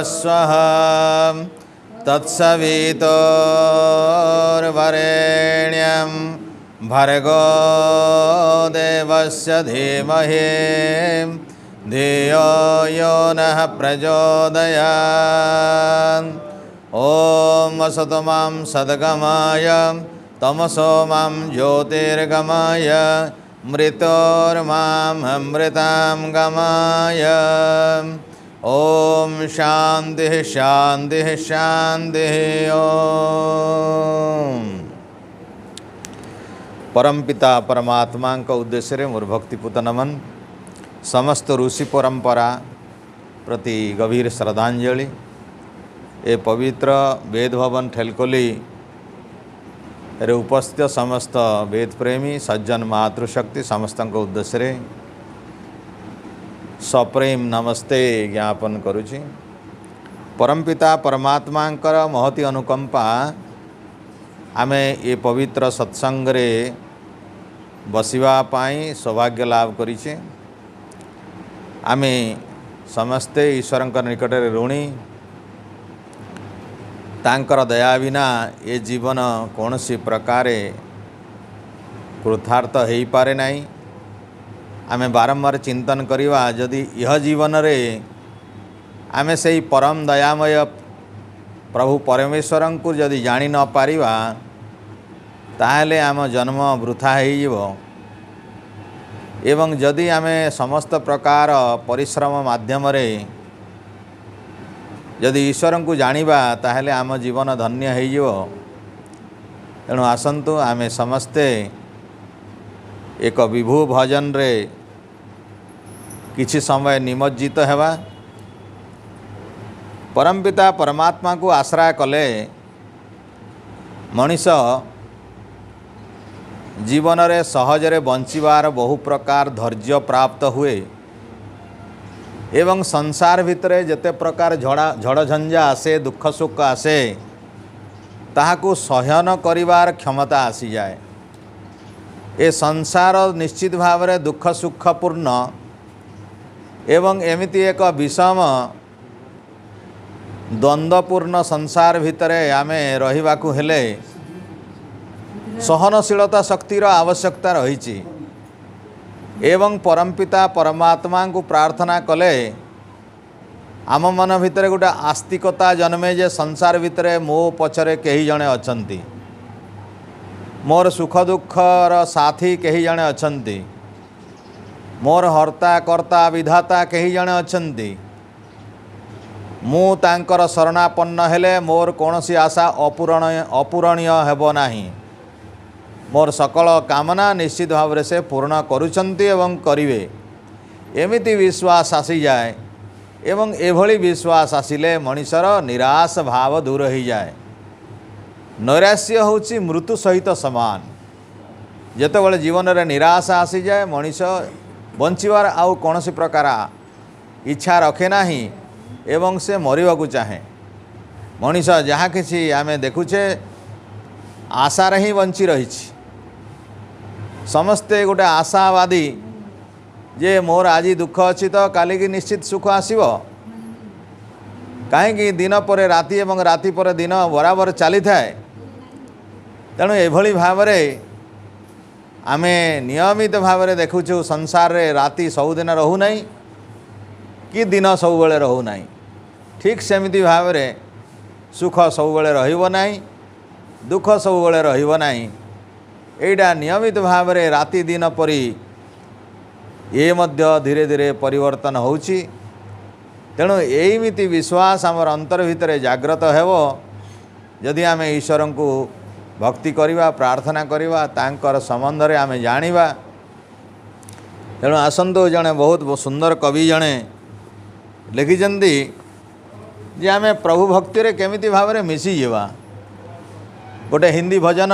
स्वः तत्सवितुर्वरेण्यं भर्गो देवस्य धीमहि धियो यो नः प्रचोदयात्। ॐ असतो मां सद्गमय तमसो मां ज्योतिर्गमय मृत्योर्मां अमृतां गमय। ओम शांति शांति शांति। ओम परमपिता परमात्मा का उद्देश्य रे मोर भक्तिपूत नमन। समस्त ऋषि परंपरा प्रति गभीर श्रद्धांजलि। ए पवित्र वेद भवन ठेलकोली रे उपस्थित समस्त वेद प्रेमी सज्जन मातृशक्ति समस्त उद्देश्य रे सप्रेम नमस्ते ज्ञापन करुछि। परमपिता परमात्मा महती अनुकंपा आमे ये पवित्र सत्संग रे बसिवा पाई सौभाग्य लाभ करिछे। आमे समस्ते ईश्वर निकट रे ऋणी। तांकर दया बिना ये जीवन कौन सी प्रकार कृतार्थ हो पारे नहीं। आमे बारंबार चिंतन करिवा जदि यह जीवन रे आमे से परम दयामय प्रभु परमेश्वर को जदि जानी न पारिबा ताहले आम जन्म वृथा हो। एवं जदि आमे समस्त प्रकार परिश्रम माध्यम रे जदि ईश्वर को जानिबा ताहले आम जीवन धन्य हो। तेणु आसंतु आमे समस्ते एक विभू भजन रे किछि समय निमज्जित हेबा। परमपिता परमात्मा को आश्रय कले मनीष जीवन रे सहजरे बंचिबार बहु प्रकार धैर्य प्राप्त हुए। एवं संसार भितरे जेते प्रकार झड़ झंझा आसे दुख सुख आसे ताहाकु सहन करिवार क्षमता आसी जाए। ए संसार निश्चित भाव में दुख सुखपूर्ण एवं एमिति एक विषम द्वंद्वपूर्ण संसार भितरे आमे रहिबाकु हेले सहनशीलता शक्तिर आवश्यकता रही। एवं परमपिता परमात्मा को प्रार्थना कले आम मन भितरे गोटे आस्तिकता जन्मे जे संसार भितरे मो पछरे कई जणे अछंती, मोर सुख दुखर साथी कही जणे अछंती, मोर हर्ता कर्ता विधाता कही जणे अछंती। मु तांकर शरणापन्न हेले मोर कौनसी आशा अपूरणीय हेबो नाही। मोर सकल कामना निश्चित भाव से पूर्ण करुचंती एवं करिवे एमिति विश्वास आसी जाए। एवं एभली विश्वास आसिले मनीषर निराश भाव दूर हो जाए। नैराश्य होची मृत्यु सहित समान। जेतेबेले जीवन रे निराशा आसी जाए मनीष बंचिवार आउ कौनसी प्रकार इच्छा रखे नाही एवं से मरिबा को चाहे। मनीष जहाँ किसी आमे देखुचे आशार ही बंची रही। समस्ते गोटे आशावादी जे मोर आज दुख अच्छी तो काली की निश्चित सुख आसीबो। कहीं दिन पर राति एवं राति पर दिन बराबर चली थाए। तेणु एभली भाव आमे नियमित भाव देखुचु संसार रे राति सबुदिन रहू नहीं कि दिन सब बेले रहू नहीं। ठीक सेमिति भाव सुख सब बेले रहिबो नहीं, दुख सब बेले रहिबो नहीं। एटा नियमित भाव राति दिन परी ये मध्य धीरे धीरे परिवर्तन होउची। तेणु एमिति विश्वास आमर अंतर भितर जाग्रत हेबो जदि आमे ईश्वर को भक्ति करिवा प्रार्थना करिवा तांकर संबंध रे आमे जानिबा। तेणु आसंतु जने बहुत सुंदर कवि जने लिखिचंदी जे आमे प्रभु भक्ति रे केमिति भाव रे मिसी जीवा। गोटे हिंदी भजन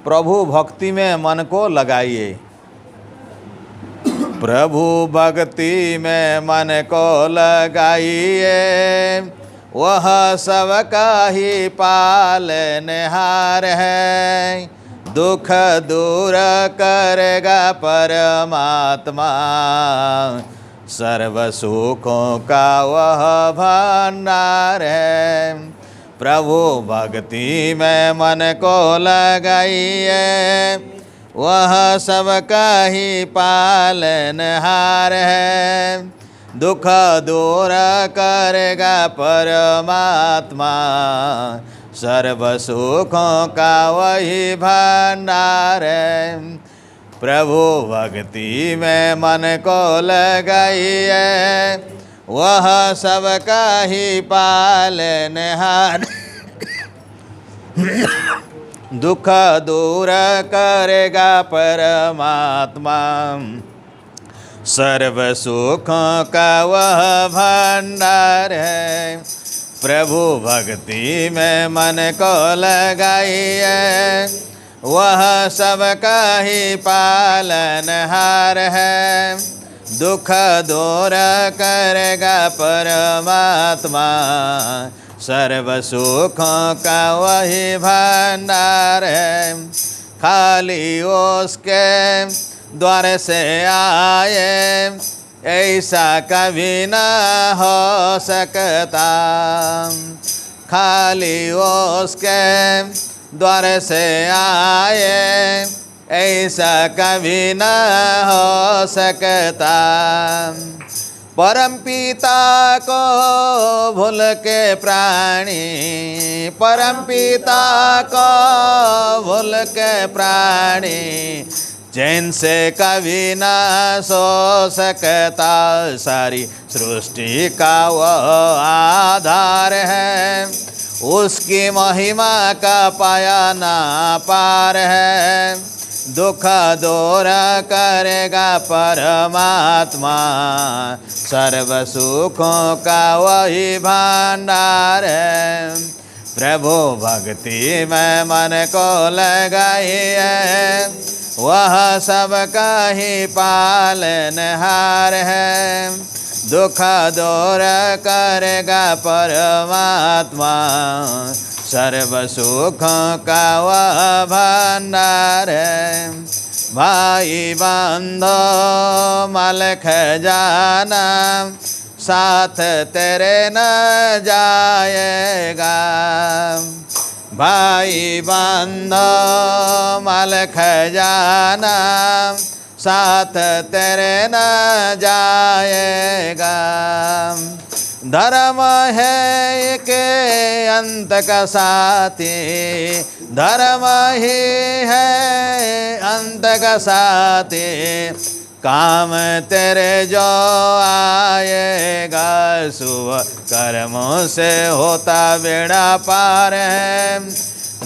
प्रभु भक्ति में मन को लगाइए। प्रभु भक्ति में मन को लगाइए, वह सबका ही पालनहार है। दुख दूर करेगा परमात्मा, सर्व सुखों का वह भंडार है। प्रभु भक्ति में मन को लगाइए, वह सबका ही पालनहार है। दुख दूर करेगा परमात्मा, सर्व सुखों का वही भंडार है। प्रभु भक्ति में मन को लगाइए, वह सबका ही पालनहार दुख दूर करेगा परमात्मा, सर्व सुखों का वह भंडार है। प्रभु भक्ति में मन को लगाइए, वह सबका ही पालनहार है। दुख दूर करेगा परमात्मा, सर्व सुखों का वही भंडार है। खाली उसके द्वार से आए, ऐसा कभी न हो सकता। खाली उसके द्वार से आए, ऐसा कभी न हो सकता। परम पिता को भूल के प्राणी, परम पिता को भूल के प्राणी, चैन से कभी न सो सकता। सारी सृष्टि का वह आधार है, उसकी महिमा का पाया ना पार है। दुख दूर करेगा परमात्मा, सर्व सुखों का वही भंडार है। प्रभु भक्ति में मन को लगाइए, वह सबका ही पालनहार है। दुख दूर करेगा परमात्मा, सर्व सुखों का वह भंडार है। भाई बंधो मल खजाना, साथ तेरे न जाएगा। भाई बंधो मल खजाना, साथ तेरे न जाएगा। धर्म है के अंत का साथी, धर्म ही है अंत का साथी। काम तेरे जो आएगा, शुभ कर्मों से होता बेड़ा पार है।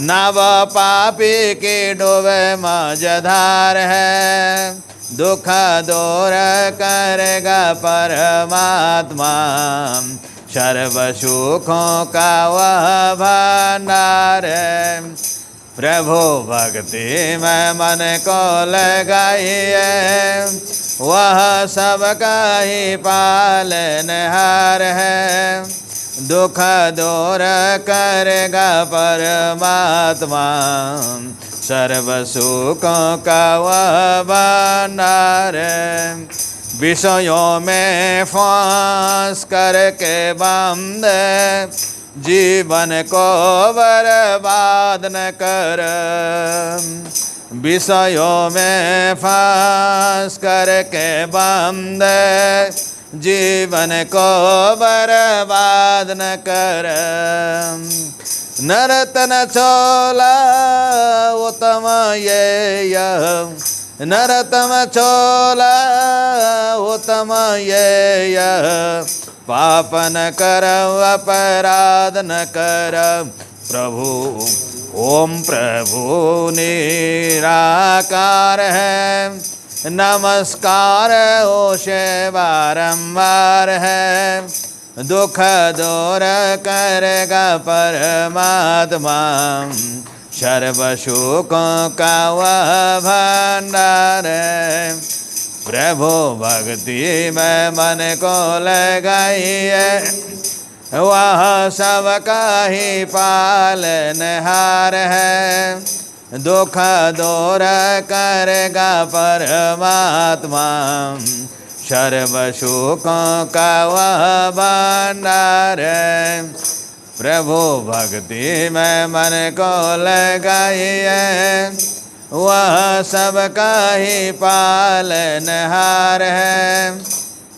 नव पापी की डूबे मझधार है। दुख दूर करेगा परमात्मा, सर्व सुखों का वह भंडार है। प्रभु भक्ति में मन को लगाइए, वह सबका ही पालनहार है। दुख दूर करेगा परमात्मा, सर्व सुखों का वह भंडार है। विषयों में फांस करके बंद, जीवन को बर्बाद न कर। विषयों में फांस करके बंद, जीवन को बर्बाद न कर। नरतन चोला उत्तम ये, नरतम चोला उत्तम ये। पाप न कर अपराध न कर, प्रभु ओम प्रभु निराकार है। नमस्कार उसे बारंबार है। दुख दूर करेगा परमात्मा, सर्व सुखों का वह भंडार है। प्रभु भक्ति में मन को लगाइए, वह सबका ही पालनहार है। दुख दूर करेगा परमात्मा, सर्व सुखों का वह भंडार है। प्रभु भक्ति में मन को लगाइए, वह सबका ही पालनहार है।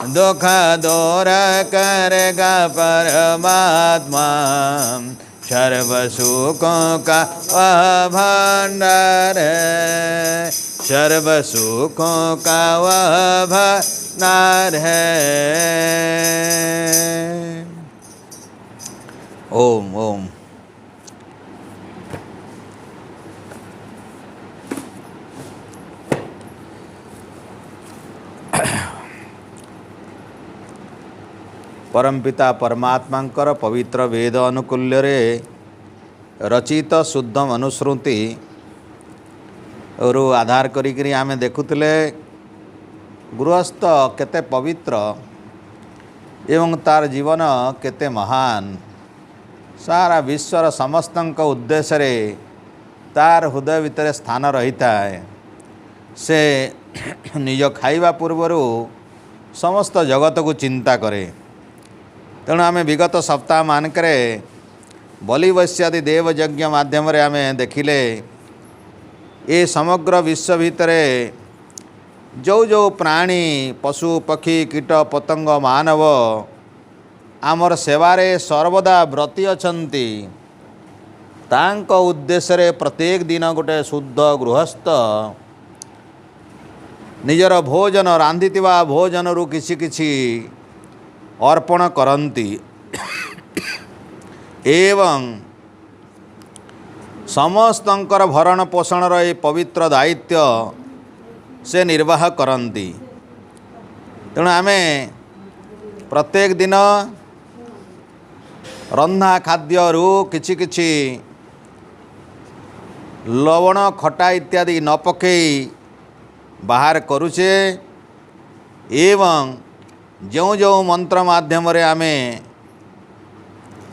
दुख दूर करेगा परमात्मा, सर्व सुखों का वह भंडार है। सर्व सुखों का वह भंडार है। ओम ओम। परमपिता परमात्मांकर पवित्र वेद अनुकूल्य रचित शुद्ध मनुस्मृति रु आधार करी आमे देखुले गृहस्थ केते पवित्र एवं तार जीवन केते महान। सारा विश्वर समस्तंक उद्देश्य रे तार हृदय भितर स्थान रही है। से निज खाइबा पूर्वरु समस्त जगत को चिंता करे। तेणु आम विगत सप्ताह मानकरे बलि वैश्यादि देव यज्ञ माध्यम आम देखिले ये समग्र विश्व भितरे जो जो प्राणी पशु पक्षी कीट पतंग मानव आमर सेवारे सर्वदा व्रती अछंती, तांको उद्देश्य रे प्रत्येक दिन गोटे शुद्ध गृहस्थ निजर भोजन रांधितिबा भोजन रु किछि किछि अर्पण करती एवं समस्तंकर भरण पोषण ये पवित्र दायित्व से निर्वाह करती। तेणु आमे प्रत्येक दिन रंधा खाद्य रु किछि किछि लवण खटा इत्यादि न पकई बाहर करुचे एवं जो जो मंत्र माध्यम रे आमे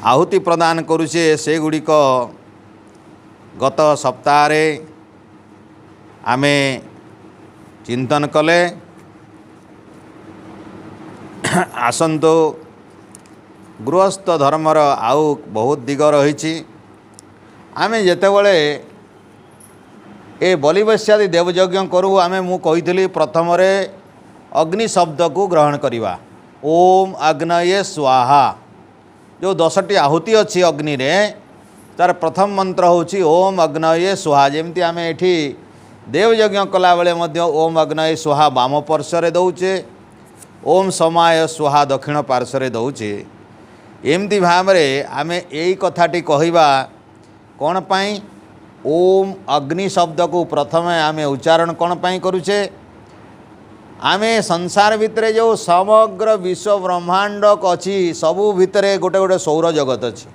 आहुति प्रदान करुचे से गुड़िक गत सप्ताह रे आमे चिंतन कले। आसंतो गृहस्थ धर्मर आउ बहुत दिग रही। आमे जेतेबेले ए बलि वैश्यादि देवयज्ञ करूँ आमे मु कही प्रथम रे अग्नि शब्द को ग्रहण करिवा। ओम अग्नये स्वाहा। जो 10टी आहुति अच्छी अग्नि रे तार प्रथम मंत्र होची ओम अग्नये स्वाहा। जेमती आमे एठी देवयज्ञ कला बेले मध्य ओम अग्नये स्वाहा वाम पार्श्व दौचे, ओम समाय स्वाहा दक्षिण पार्श्व दौचे। एमती भाव रे आमे यही कथाटी कहवा कौन पाई ओम अग्नि शब्द को प्रथम आमे उच्चारण कौन पाई करुचे। आमे संसार भितरे जो समग्र विश्व ब्रह्मांड अच्छी सबू भितरे गोटे गोटे सौर जगत अच्छी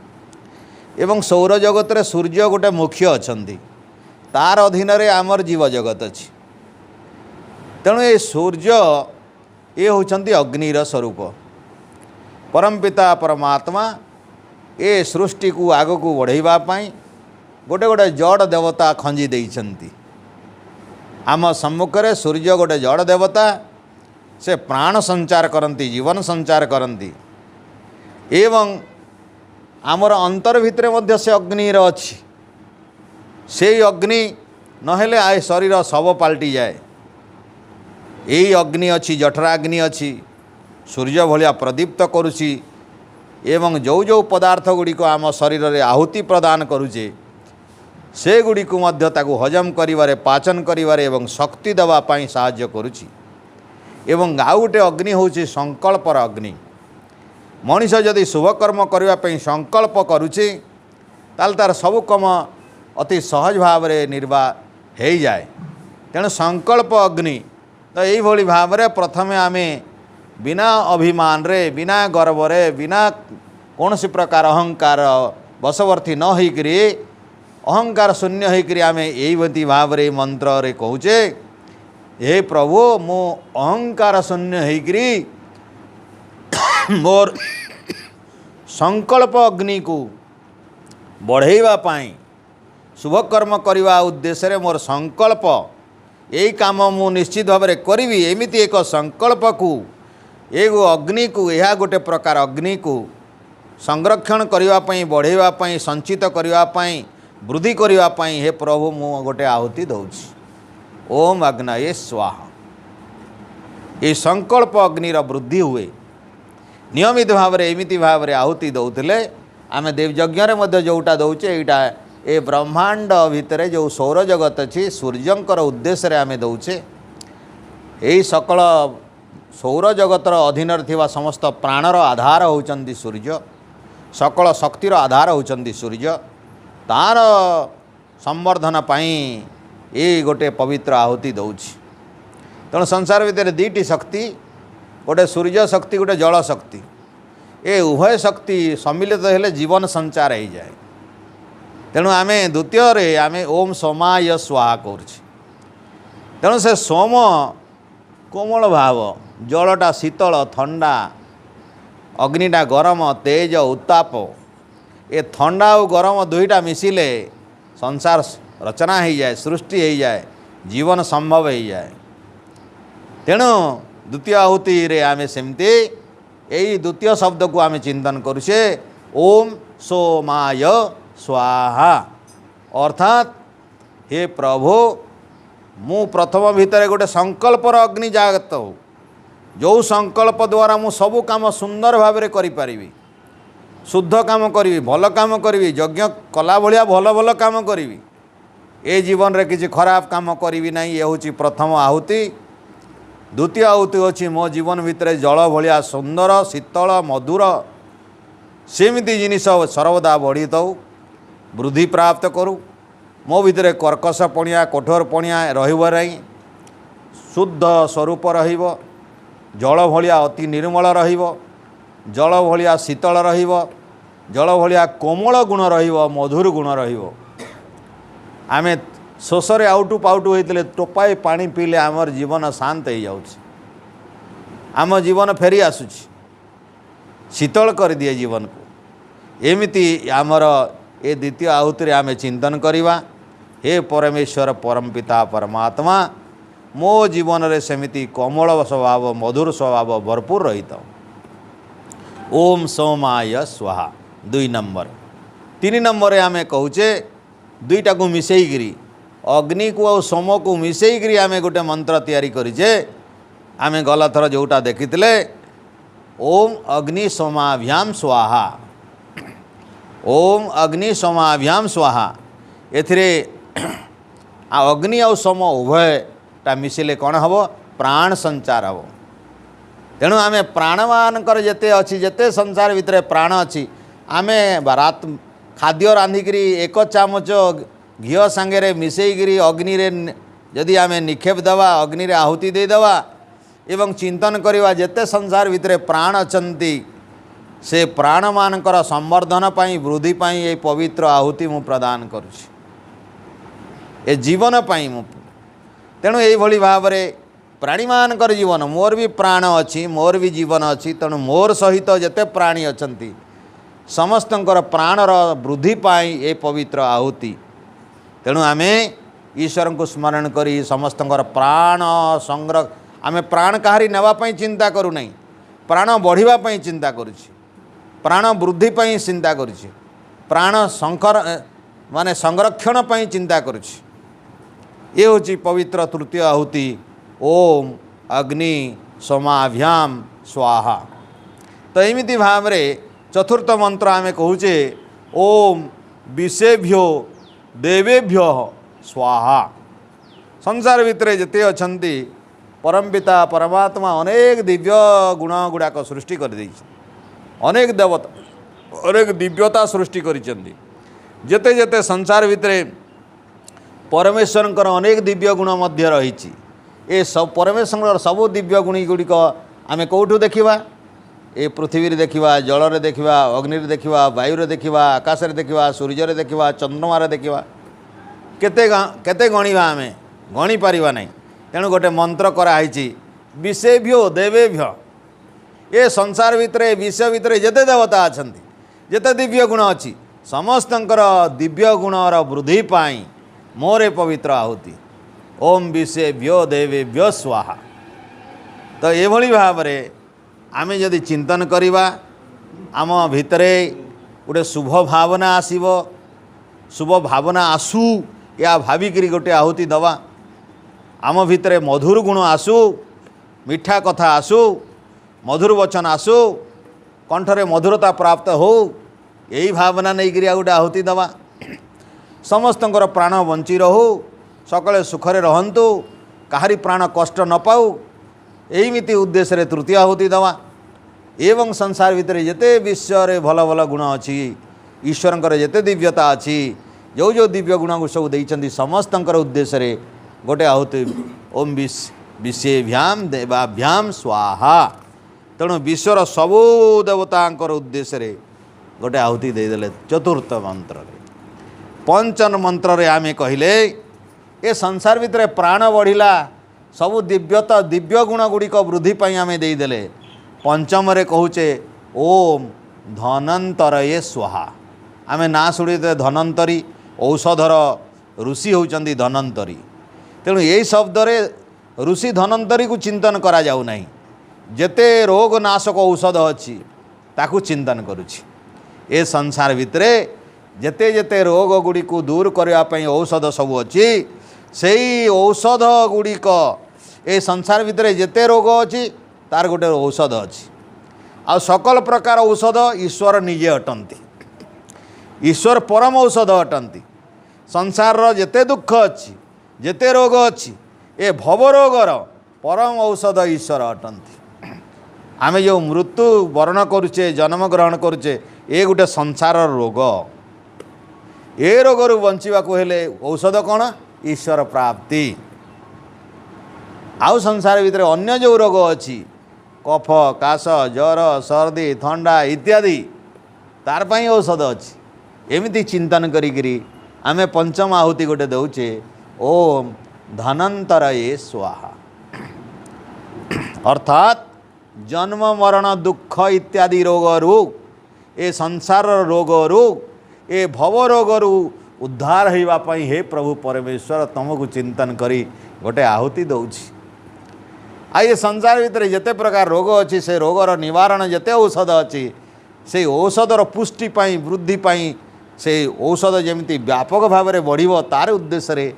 एवं सौर जगत रे सूर्य गोटे मुख्य अच्छी, तार अधीन रे आमर जीव जगत अच्छी। तेणु ये सूर्य ये होचंती अग्निर स्वरूप। परमपिता परमात्मा ये सृष्टि को आग को बढ़ाइबा पाई गोटे गोटे जड़ देवता खंजी देइछंती। आम सम्मुख में सूर्य गोटे जड़ देवता, से प्राण संचार करती जीवन संचार करती एवं आमर अंतर भितर मध्य से अग्निर अच्छी। से अग्नि नहेले आए शरीर शव पलटि जाए। यही अग्नि अच्छी जठराग्नि अच्छी सूर्य भलिया प्रदीप्त करुची एवं जो जो पदार्थ गुड़िक आम शरीर में आहुति प्रदान करुचे से गुड़िक मध्य ताकु हजम करिवारे पाचन करिवारे एवं शक्ति देवा पाई साहाय्य करुची। एवं आउ गोटे अग्नि होची संकल्पर अग्नि। मनीष जदि शुभ कर्म करने पर संकल्प करुचे ताल तार सब कम अति सहज भाव में निर्वाह हो जाए। तेणु संकल्प अग्नि तो यही भाव में प्रथम आमे बिना अभिमान रे बिना गर्व रे बिना कौन सी प्रकार अहंकार बशवर्ती न होकरी अहंकार शून्य होकर आम यही भाव रे मंत्र रे कहूचे हे प्रभु मो अहंकार शून्य होकर मोर संकल्प अग्नि को बढ़ेवा पाई शुभकर्म करने उद्देश्य रे मोर संकल्प यही काम मु निश्चित भाव में करी एमती एक संकल्प को एगो अग्नि को यह गोटे प्रकार अग्नि को संरक्षण करने बढ़ेवाई संचित करने वृद्धि करने हे प्रभु मु गोटे आहुति दौची ओम अग्नये स्वाहा। ये संकल्प अग्निर वृद्धि हुए नियमित भाव में एमती भाव में आहुति दौले आम देवयज्ञ जोटा दौचे यहाँ ए ब्रह्मांड भितर जो सौर जगत अच्छी सूर्यंकर उद्देश्य रे आमे दौचे यही सकल सौर जगतर अधीन थिबा समस्त प्राणर आधार होचंदी सूर्य सकल शक्तिर आधार होचंदी सूर्य तार संवर्धन पाई ये गोटे पवित्र आहुति दौची। तेणु संसार भितर दुईटी शक्ति गोटे सूर्य शक्ति गोटे जल शक्ति ए उभय शक्ति सम्मिलित हेले जीवन संचार हो जाए। तेणु आम द्वितीय आम ओम सोमाय स्वाहा करुचे तेणु से सोम कोमल भाव जलटा शीतल ठंडा अग्निटा गरम तेज उत्ताप ए ठंडा और गरम दुईटा मिसिले संसार रचना हो जाए सृष्टि हो जाए जीवन संभव हो जाए। तेणु द्वितीय आहुति रे आमे सेमती यही द्वितीय शब्द को आमे चिंतन करुचे ओम सोमाय स्वाहा अर्थात हे प्रभु मु प्रथम भितर गोटे संकल्पर अग्नि जागत हो जो संकल्प द्वारा मु सबु काम सुंदर भाव में करि शुद्ध काम करी भल काम करी यज्ञ कला भलिया भल भल काम करी ए जीवन रे किसी खराब काम करी ना ये हूँ प्रथम आहुति। द्वितीय आहुति होची मो जीवन भितर जल भलिया सुंदर शीतल मधुर सेमिति जिनिस सर्वदा बढ़ी थाऊ वृद्धि प्राप्त करूँ मो भितर कर्कश पणिया कठोर पणिया रहिब नहीं शुद्ध स्वरूप रहिब जल भलिया अति निर्मल रहिब जल भलिया शीतल रहिब जल भलिया कोमल गुण रहिब मधुर गुण रहिब। आमे शोषरे आउटु पाउटु होते टोपाए पानी पीले आमर जीवन शांत हो जाउछि आम जीवन फेरी आसुछि शीतल कर दिए जीवन को एमिति आमर ए द्वितीय आहुति आम चिंतन करिवा हे परमेश्वर परमपिता परमात्मा मो जीवन रे सेमिति कोमल स्वभाव मधुर स्वभाव भरपूर रही था। ओम सोमाय स्वाहा 2 नंबर। 3 नंबर आम कहूचे दुईटा को मिसेईकरी अग्नि को और सोम को मिसेईकरी आम गोटे मंत्र तैयारी करिजे आम गला थर जोटा देखिथिले ओम अग्नि सोमाभ्याम स्वाहा ओम अग्नि सोमाभ्याम स्वाहा एथिरे अग्नि और सोम उभयटा मिसिले कौन हम प्राण संचार हम। तेणु आम प्राण मानकर जेते अच्छी जेते संसार भितर प्राण अच्छी आम रात खाद्य रांधिकी एक चामच घी सांगे मिसेईकरी अग्नि रे जदि आम निक्षेप देवा अग्नि रे आहुति देदेवा एवं चिंतन करवा जेते संसार भितर प्राण अछंती से प्राण मानकर संवर्धन पाई वृद्धि पाई ये पवित्र आहुति मु प्रदान करुछि ए जीवन पाई मु। तेणु यही भाव में प्राणी मानकर जीवन मोर भी प्राण अच्छी मोर भी जीवन अच्छी तेणु मोर सहित जेते प्राणी अछंती समस्तंकर प्राणर वृद्धि पाई ये पवित्र आहुति। तेणु आमे ईश्वर को स्मरण करी समस्तंकर प्राण संग्रह आमे प्राण कहारी नेवाई चिंता करू नहीं प्राण बढ़िया चिंता करुछि प्राण वृद्धि पाई चिंता करुछि प्राण संकर माने संरक्षण पाई चिंता करुछि ये हूँ पवित्र तृतीय आहुति ओम अग्नि सोमाभ्याम स्वाहा। तो एमिति भाव में चतुर्थ मंत्र आमे कहूचे ओम विषेभ्यो देवेभ्यो स्वाहा। संसार भितर जेते अछंती परमपिता परमात्मा अनेक दिव्य गुण गुड़ाक सृष्टि कर देइछि अनेक देवता अनेक दिव्यता सृष्टि करिसेंती जेते जेते संसार भितर परमेश्वर अनेक दिव्य गुण मध्य रही ए सब परमेश्वर सबू दिव्य गुणी गुड़िक आम कौटू देखा ए पृथ्वी देखा जल देखा अग्नि देखा वायु देखा आकाश देखा सूर्य देखा चंद्रमा देखा केते गणिबा आमे गणी पारिबा नहीं। तेणु गोटे मंत्र कराई विषेभ्यो देवेभ्य ये संसार भितर विषय भितर जेते देवता अछंती जेते दिव्य गुण अच्छी समस्तंकर दिव्य गुणर वृद्धि पाई मोरे पवित्र आहुति ओम विषेभ्यो देवेभ्यो स्वाहा। तो ये भाव में आमे जदि चिंतन करिबा आम भितरे गोटे शुभ भावना आसीबो शुभ भावना आसू या भाविकी गोटे आहुति दवा आम भितरे मधुर गुण आसू मिठा कथा आसू मधुर वचन आसू कंठरे मधुरता प्राप्त हो यही भावना नहीं करिया गोटे आहुति दवा समस्तंकर प्राण बंची रहू सकले सुखरे रहंतु काहारी प्राण कष्ट न पाऊ एमिति उद्देश्य रे तृतीय आहुति दवा एवं संसार भितर जेते विश्व रे भल भल गुण अच्छी ईश्वरंकर जेते दिव्यता अच्छी जो जो दिव्य गुण को सब देइचंदी समस्तंकर उद्देश्य रे गोटे आहुति ओम विषेभ्याम देवाभ्याम स्वाहा। तेणु विश्वर सबू देवतांकर उद्देश्य रे गोटे आहुति देदेले चतुर्थ मंत्र रे। पंचम मंत्र रे आमे कहिले ए संसार भितर प्राण बढ़िला सबू दिव्यता दिव्य गुण गुड़िक वृद्धि पाई आमे देदेले पंचम रे कहूचे ओम धनंतरये स्वाहा। आमे ना शुणी धनंतरी औषधर ऋषि होउचंदी धनंतरी। तेणु यही शब्द रे ऋषि धनंतरी को चिंतन करा जाउ नहीं जेते रोग नाशक औषध अच्छी ताकू चिंतन करुछि ए संसार भितरे जेते जेते रोग गुड़ी को दूर करने औषध सब अच्छी से औषध गुड़िक ए संसार भितर जेते रोग अच्छी तार गोटे औषध अच्छी आ सकल प्रकार औषध ईश्वर निजे अटंती ईश्वर परम औषध अटंती संसार जेते दुख अच्छी जेते रोग अच्छी ए भव रोगर परम औषध ईश्वर अटंती। आमे जो मृत्यु वर्ण करुचे जन्म ग्रहण करुचे ए गोटे संसार रोग ए रोगर बंचवा हेले औषध कौन ईश्वर प्राप्ति। आउ संसार भितर अन्य जो रोग अच्छी कफ काश जर सर्दी थंडा इत्यादि तार पाई औषध अच्छी एमिति चिंतन करी आमे पंचम आहुति गोटे दौचे ओम धनंतरये स्वाहा। अर्थात जन्म मरण दुख इत्यादि रोगरू ए संसार रोगरू ए भव रोगरू उद्धार होइबापई हे प्रभु परमेश्वर तुमको चिंतन करी गोटे आहुति दौछि। आ ये संसार भितर जेते प्रकार रोग अच्छी से रोगर निवारण जेते औषध अच्छी से औषधर पुष्टि पाई वृद्धि पाई से औषध जमिति व्यापक भाव में बढ़िबो तार उद्देश्य रे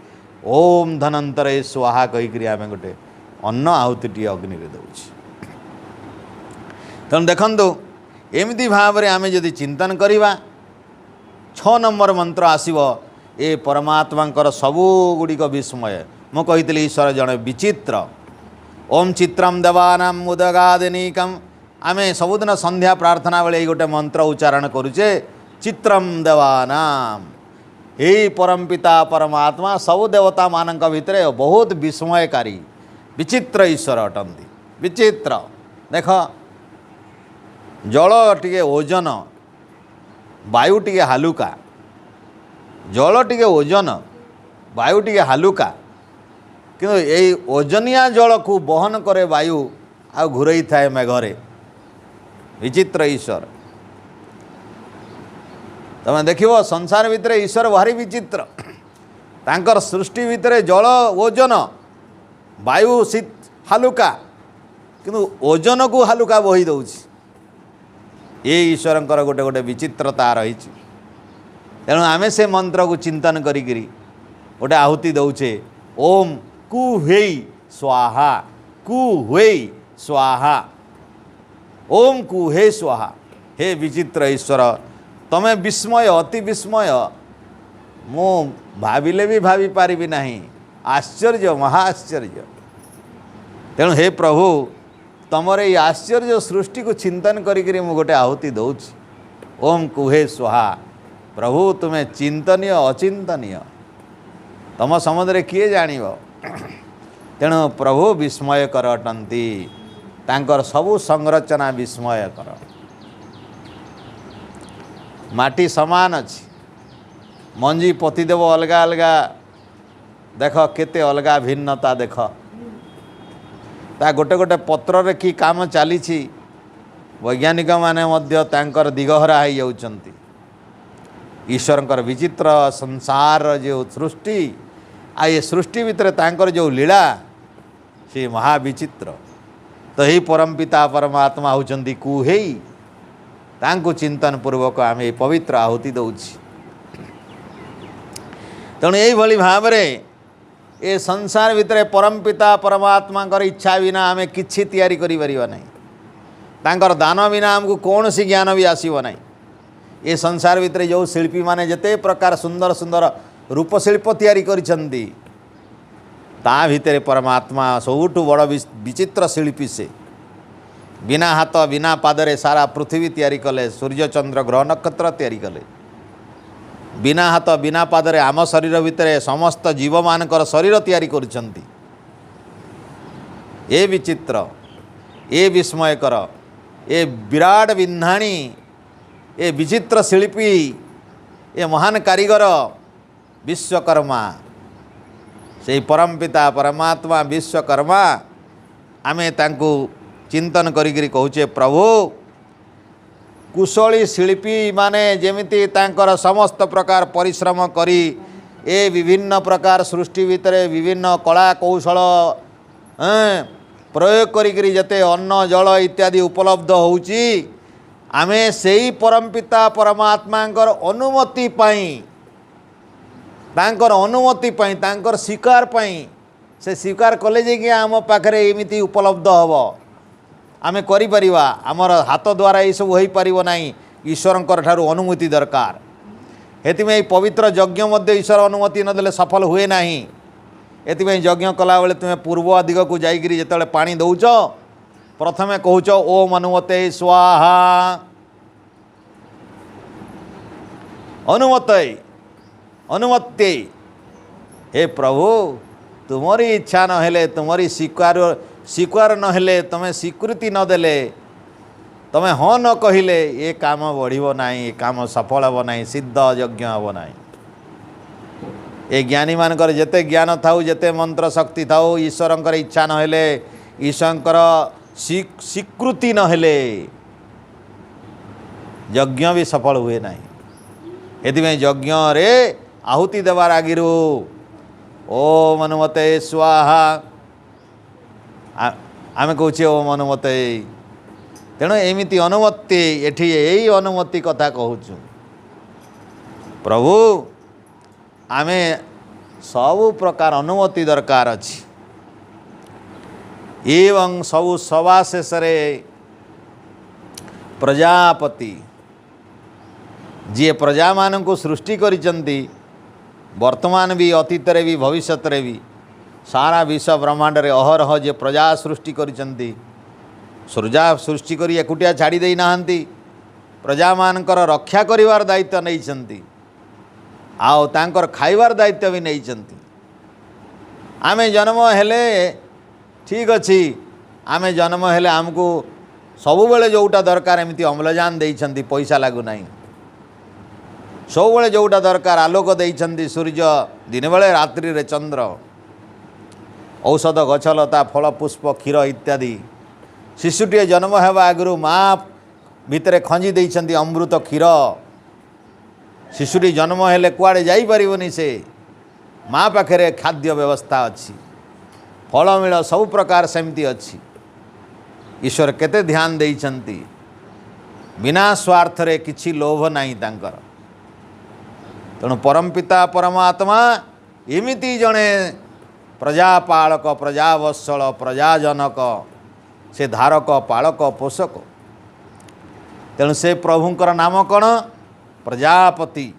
ओम धनंतरे स्वाहा कहीकि आम गोटे अन्न आहुति अग्नि दौछि। तेणु देखंतु एमती भाव में आम जदि चिंतन करिबा 6 नंबर मंत्र आसीबो ए परमात्मांकर सबू गुड़िक विस्मय मु कहितली ईश्वर जड़े विचित्र ओम चित्रम देवानाम मुदगादिनीकम आमे सबुदिन संध्या प्रार्थना बेले गोटे मंत्र उच्चारण करुचे चित्रम देवानाम हे परमपिता परमात्मा सबु देवता मानक भितरे बहुत विस्मयकारी विचित्र ईश्वर अटंती। विचित्र देख जल टिके ओजन वायु टिके हालुका जल टिके ओजन वायु टिके हालुका किंतु यही ओजनिया जल को बहन करे वायु आ घुरई थाए मेघरे विचित्र ईश्वर। तमें देखिबो संसार भितर ईश्वर भारी विचित्र तांकर सृष्टि भितर जल ओजन वायु शीत हालुका किंतु ओजन को हालुका बही दउछि ये ईश्वरंकर गोटे गोटे विचित्रता रही। तेणु आमे से मंत्र को चिंतन करी गोटे आहुति दौचे ओम कु हुई स्वाहा कु हुई स्वाहा ओम कु हे स्वाहा। हे विचित्र ईश्वर तमें विस्मय अति विस्मय मु भाविले भी भावी पारिबी नहीं आश्चर्य महाआश्चर्य। तेणु हे प्रभु तमर ये आश्चर्य सृष्टि को चिंतन करी मु गोटे आहुति दौछि ओम कुहे स्वाहा। प्रभु तुम्हें चिंतनीय अचिंतनीय तम सम्बन्ध किए जानिब। तेणु प्रभु विस्मयकर अटंती तांकर सबु संरचना विस्मयकर माटी समान अच्छी मंजी पतिदेव अलगा अलगा देख केते अलगा भिन्नता देख ता गोटे गोटे पत्र रे कि काम चली वैज्ञानिक माने मध्य तांकर दिगहरा हो जाउछंती। ईश्वरंकर विचित्र संसार जो सृष्टि आ ये सृष्टि भितर तांकर जो लीला से महाविचित्र। तो ही परमपिता परमात्मा होउछंती कुहे तांको चिंतन पूर्वक आम ये पवित्र आहुति दउछि। तेणु यही भली भाव ये संसार भितर परमपिता परमात्मा इच्छा बिना आम किछि तैयारी करि परिबा नहीं। तांकर दान बिना आमको कौन सी ज्ञान भी आसीब नहीं। ये संसार भितर जो शिल्पी माने जते प्रकार सुंदर सुंदर रूपशिल्प तैयारी करिसंती ता भितर परमात्मा सबुठु बड़ विचित्र शिल्पी से बिना हाथ बिना पादरे सारा पृथ्वी तैयारी कले, सूर्य चंद्र ग्रह नक्षत्र तैयारी कले। बिना हाथ बिना पादरे आम शरीर भितर समस्त जीव मानकर शरीर तैयारी करिसंती। ए विचित्र ए विस्मयकर ए विराट विन्धाणी ए विचित्र शिल्पी ए महान कारीगर विश्वकर्मा से परमपिता परमात्मा विश्वकर्मा आमे तांको चिंतन करिकरी कहूचे प्रभु कुशली शिल्पी माने जेमिति तांकर समस्त प्रकार परिश्रम करी ए विभिन्न प्रकार सृष्टि भितर विभिन्न कला कौशल प्रयोग करिकरी जते अन्न जल इत्यादि उपलब्ध होउची आमे सेही परमपिता परमात्मांकर अनुमति पाई तांकर अनुमति पाई तांकर स्वीकार पाई से स्वीकार कले जे कि आम पाखरे एमिति उपलब्ध हबो आमे करि परिबा। आमर हाथ द्वारा ये सब होई परिबो नाही, ईश्वरंकर ठारू अनुमति दरकार। हेतिमे पवित्र यज्ञ मध्य ईश्वर अनुमति न देले सफल हुए नाही। एतिमे यज्ञ कला बेले तुमे पूर्व दिग को जाइकरी जेतले पानी दउछ प्रथमे कहूच ओम अनुमते स्वाहा अनुमते अनुमते। हे प्रभु तुमरी इच्छा न हेले तुमरी स्वीकार न हेले तमें स्वीकृति न देले तमें हाँ न कहिले ये काम बढ़िबो नाही, ये काम सफल हबो नाही, सिद्ध यज्ञ हबो नाही। ये ज्ञानी मानकर जेते ज्ञान थाउ जेते मंत्र शक्ति थाउ ईश्वरंकर इच्छा न हेले ईश्वरंकर स्वीकृति न हेले यज्ञ भी सफल हुए नाही। एथिमे यज्ञ रे आहुति देवार आगिरु ओम अनुमते स्वाहा आमे कहूचे ओम अनुमते। तेणु एमिति अनुमति एठी यही अनुमति कथा कहूचु प्रभु आमे सबु प्रकार अनुमति दरकार अछि। एवं सबु सभा शेष प्रजापति जी प्रजा मान को सृष्टि करिचंती वर्तमान भी अतीत भी भविष्य भी सारा विश्व ब्रह्मांड रे अहरह जे प्रजा सृष्टि करिचंती प्रजा सृष्टि करी एकुटिया छाड़ी दे नाहंती प्रजा मानकर रक्षा करिवार दायित्व नहीं चंती आओ तांकर खाइबार दायित्व भी नहीं चंती। आमे जन्म हेले ठीक अच्छी आमे जन्म हेले आमको सबु बेले जोटा दरकार एमती अम्लजान देइछंती पैसा लागू नाही। सब बेले जोटा दरकार आलोक देइछंती सूर्य दिन बेले रात्रि रे चंद्र औषध गछलता फल पुष्प क्षीर इत्यादि। शिशुटे जन्म हेबा आगु माँ भितरे खंजी देइछंती अमृत क्षीर। शिशुटी जन्म हेले कुआडे जाई परिबनी से माँ पाखरे खाद्य व्यवस्था अच्छी फलमिल सब प्रकार सेमती अच्छी। ईश्वर केते ध्यान देइछंती बिना स्वार्थ रे किछि लोभ नाही तांकर। तेणु परमपिता परमात्मा एमिति जणे प्रजापालक प्रजावत्सल प्रजाजनक से धारक पालक पोषक। तेणु से प्रभुंकर नाम कौन प्रजापति।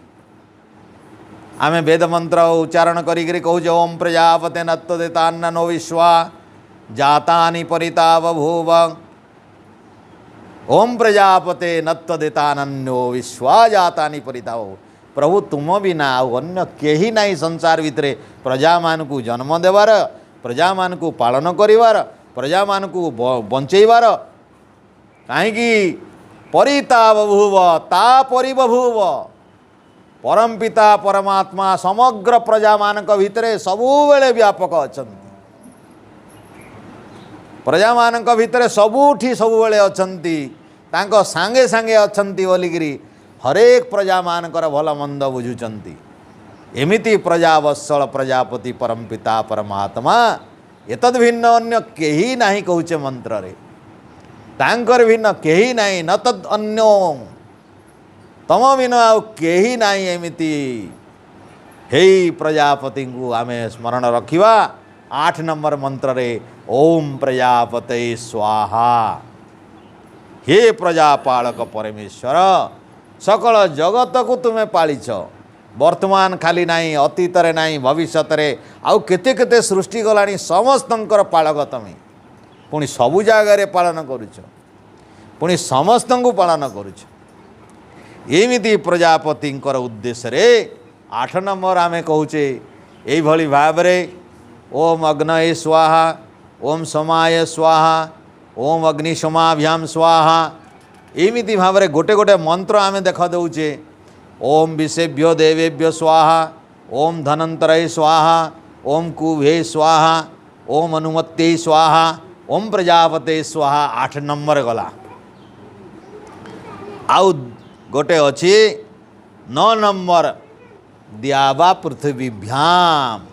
आमे वेद मंत्र उच्चारण करी कहूँ ओम प्रजापते नत्वदेतान्नो विश्वा जातानि परिता बभूव। ओम प्रजापते नत्वदेतान्नो विश्वा जातानि परिता बभूव। प्रभु तुम बिना अन्य केही नाही संसार भितरे प्रजा मानकु जन्म देवार प्रजा मानकु पालन करिवार प्रजा मानकु बंचेइबार काहेकि परिता बभूव ता परि बभूव परम पिता परमात्मा समग्र प्रजा मानक भितरे सबुबेले व्यापक अछंती। प्रजा मानक भितरे सबुठी सबुबेले अछंती, तांको सांगे सांगे अछंती बोलिकिरी हरेक प्रजा मानकर भल मंद बुझुचंती। एमिति प्रजा वत्सल प्रजापति परम पिता परमात्मा एतद भिन्न अन्य केही नाही कहूचे मंत्र रे। तांकर भिन्न केही नाही, न तद अन्यो तम बिन आउ केही नाही। एमिति हे प्रजापति को आमे स्मरण रखिवा। 8 नंबर मंत्र रे ओम प्रजापते स्वाहा। हे प्रजापालक परमेश्वर, सकल जगत को तुम्हें पालिछ। वर्तमान खाली नहीं, अतीत रे नहीं, भविष्यत रे आउ केते केते सृष्टि गलानी, समस्तंकर पालक तमे। पुणी सबु जगह पालन करुछ, पुणी समस्त को पालन करुछ। एमिति प्रजापतिंकर उद्देश्य रे 8 नंबर आमे कहूचे एई भली भाबरे ओम अग्नये स्वाहा, ओम समाय स्वाहा, ओम अग्निशमाभ्याम स्वाहा। एमिति भाबरे गोटे गोटे मंत्र आमे देखा दउचे। ओम विषेभ्यो देवेभ्यो स्वाहा, ओम धनंतरये स्वाहा, ओम कुभे स्वाहा, ओम अनुमत्ते स्वाहा, ओम प्रजापते स्वाहा। 8 नंबर गला। आउ गोटे अच्छी 9 नंबर द्यावा पृथ्वीभ्याम।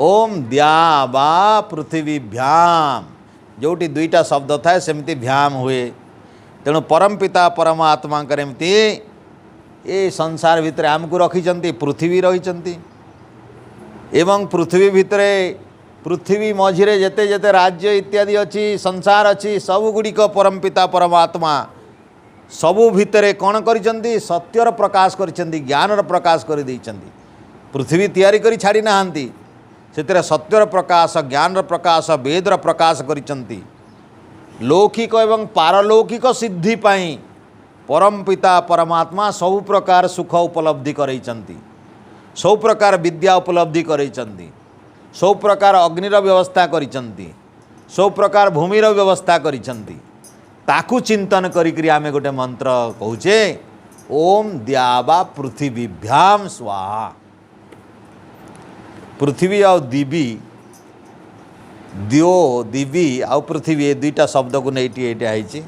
ओम द्यावा पृथ्वीभ्याम, जोटी दुईटा शब्द थाए सेमती भ्याम हुए। तेणु परम पिता परमात्मा एमती ये संसार भितर आमको रखिंट, पृथ्वी रही एवं पृथ्वी भितरे पृथ्वी मझिरे जेते जेते राज्य इत्यादि अच्छी संसार अच्छी सबुगुड़िक परम पिता परमात्मा सबु भितरे कौन करिसेंती, सत्यर प्रकाश करिसेंती, ज्ञानर प्रकाश कर देइसेंती। पृथ्वी तैयारी करी छाड़ी नाहांती, सेतरे सत्यर प्रकाश, ज्ञानर प्रकाश, वेदर प्रकाश करिसेंती। लौकिक एवं पारलौकिक सिद्धि पाई परम पिता परमात्मा सबु प्रकार सुख उपलब्धि करैचंती, सब प्रकार विद्या उपलब्धि करैचंती, सब प्रकार अग्निर व्यवस्था करिचंती, सब प्रकार भूमिर व्यवस्था करिचंती। ताकू चिंतन करी आमे गोटे मंत्र कहूचे ओम द्यावा पृथ्वीभ्याम स्वाहा। पृथ्वी आउ दिवी, द्यो दिवी आउ पृथ्वी ये दुईटा शब्द को नहीं ये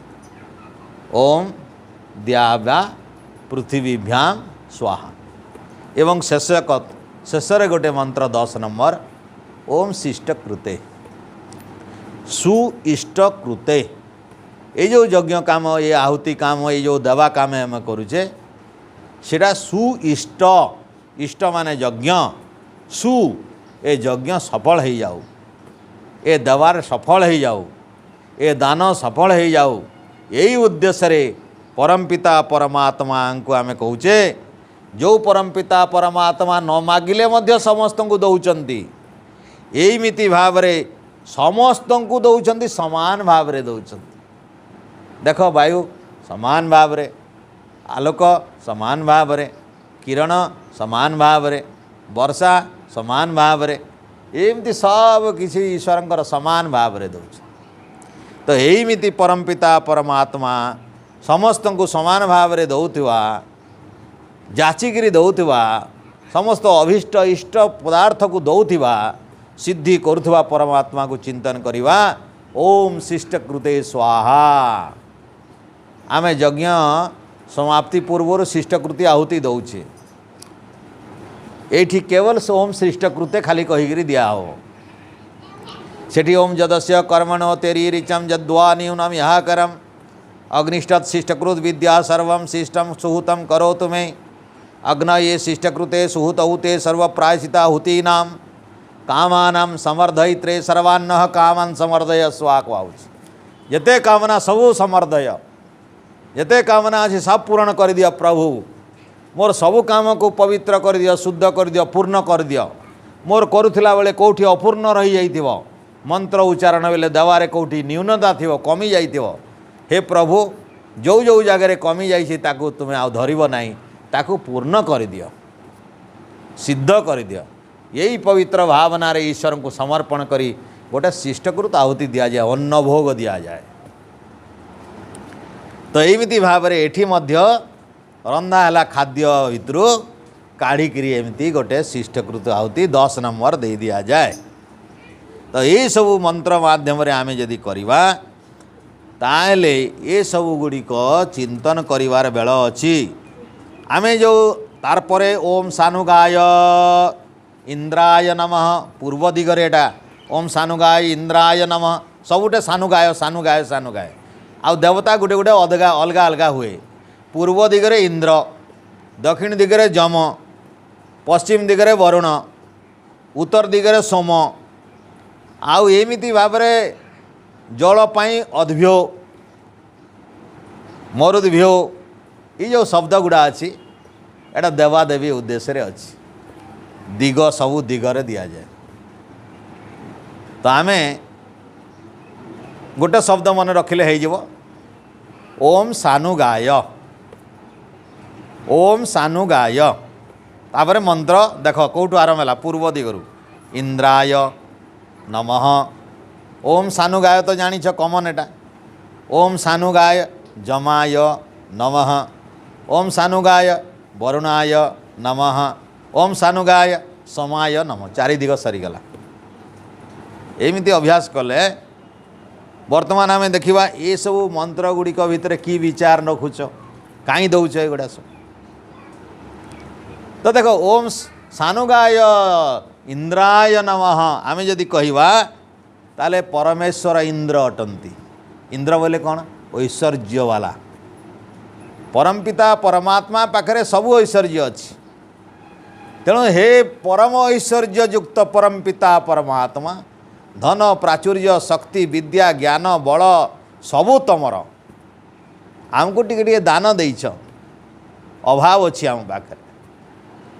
ओम द्यावा पृथ्वीभ्याम स्वाहा। एवं शेष गोटे मंत्र 10 नंबर ओम शिष्ट कृते सुइष्ट कृते। ये जो यज्ञ काम, ये आहुति काम, ये जो दवा काम आम करुचे सेटा सुइष्ट। इष्ट माने यज्ञ, सु ए यज्ञ सफल हो जाऊ, ए दवार सफल हो जाऊ, ए दान सफल हो जाऊ। यही उद्देश्य रे परम पिता परमात्मा को आमे कहूचे। जो परम पिता परमात्मा न मागिले मध्य समस्त को दौचंती, एमिति भाव रे समस्त को दौचंती, समान भाव रे दौचंती। देख वायु समान भाव रे, आलोक समान भाव रे, किरण समान भाव रे, वर्षा समान भाव रे, एमती सब किसी ईश्वर समान भाव रे दौच। तो एमिति परम पिता परमात्मा समस्त को समान भाव रे दौथिवा, जाचिकिरी दौथिवा, समस्त अभीष्ट इष्ट पदार्थ को दौथिवा, सिद्धि करुवा परमात्मा को चिंतन करिवा। ओम शिष्ट कृते स्वाहा। आमे यज्ञ समाप्ति पूर्व शिष्टकृति आहुति दौचे। एठी केवल ओम शिष्टकृते खाली कहीकि दिया हो। सेठी ओम जदस्य कर्मणो तेरी ऋचम जद्वा न्यूनम यहा करम अग्निष्ठत् शिष्टकृत विद्या सर्वं शिष्टम सुहूतम करो तुम्हें अग्न ये शिष्टकृते सुहूतहुते सर्व प्रायश्चिता हुतीनां कामानां समर्धयित्रे सर्वान्न कामान समर्दय स्वाक वाउच। जते कामना सबू समर्दय, जते कामना अच्छे सब पूर्ण कर दिया प्रभु। मोर सबू काम को पवित्र कर दियो, शुद्ध कर दियो, पूर्ण कर दियो। मोर करुला बेले कौटी अपूर्ण रही जाइथिबो, मंत्र उच्चारण बेले देवारे कौटी न्यूनता थिबो, कमी जाइथिबो। हे प्रभु, जो जो जगह कमी जाइछि ताकू तुमे आ धरिबो नाही, ताकू पूर्ण कर दियो, सिद्ध कर दियो। यही पवित्र भावना रे ईश्वर को समर्पण करी गोटे शिष्टकृत आहुति दिया जाए, अन्न भोग दिया जाए। तो एमिति भाव रे एठी मध्य रंधा है खाद्य भितर काढ़िक एमती गोटे शिष्टकृत आहुति 10 नंबर दे दिया जाए। तो ये सब मंत्र माध्यम आम जदि करवा ताले ये सब गुड़िक चिंतन करिवार बेल अच्छी। आमे जो तारपरे ओम सानुगाय इंद्राय नमः पूर्व दिगरे एटा ओम सानुगाय इंद्राय नमः सबुटे सानुगाय सानुगाय सानुगाय आ देवता गुटे गुटे अलगा अलगा अलगा हुए। पूर्व दिगरे इंद्र, दक्षिण दिगरे जम, पश्चिम दिगरे वरुण, उत्तर दिगरे सोम, आउ एमिति भाबरे जल पाई अद्भ्यो मरुद्भ्यो ये जो शब्द गुड़ा अच्छी एटा देवादेवी उद्देश्य रे अच्छी दिग सबू दिगरे दि जाए। तो आमे गोटे शब्द मन रखिले हो ओम सानुगाय ओम सानुगाय तापर मंत्र देख कौटू आरंभ है पूर्व दिगरु इंद्राय नमः ओम सानुगाय तो जानिछ कमन एटा ओम सानुगाय जमाय नमः ओम सानुगाय वरुणाय नमः ओम सानुगाय समाय नमः 4 दिग सरीगला। एमिति अभ्यास कले वर्तमान आम देखा ये सब मंत्र गुड़िक भितर कि विचार रखुच कहीं दौच एगुड़ा सब। तो देख ओम सानुगाय इंद्राय नमः आम जदि कहवा ताले परमेश्वर इंद्र अटंती। इंद्र बोले कौन ऐश्वर्य वाला परमपिता परमात्मा पाखरे सबू ऐश्वर्य अच्छी। तेणु हे परम ऐश्वर्य युक्त परमपिता परमात्मा धन प्राचुर्य शक्ति विद्या ज्ञान बल सबू तमर आमको टिके दान देइछ अभाव अच्छी आम पाखे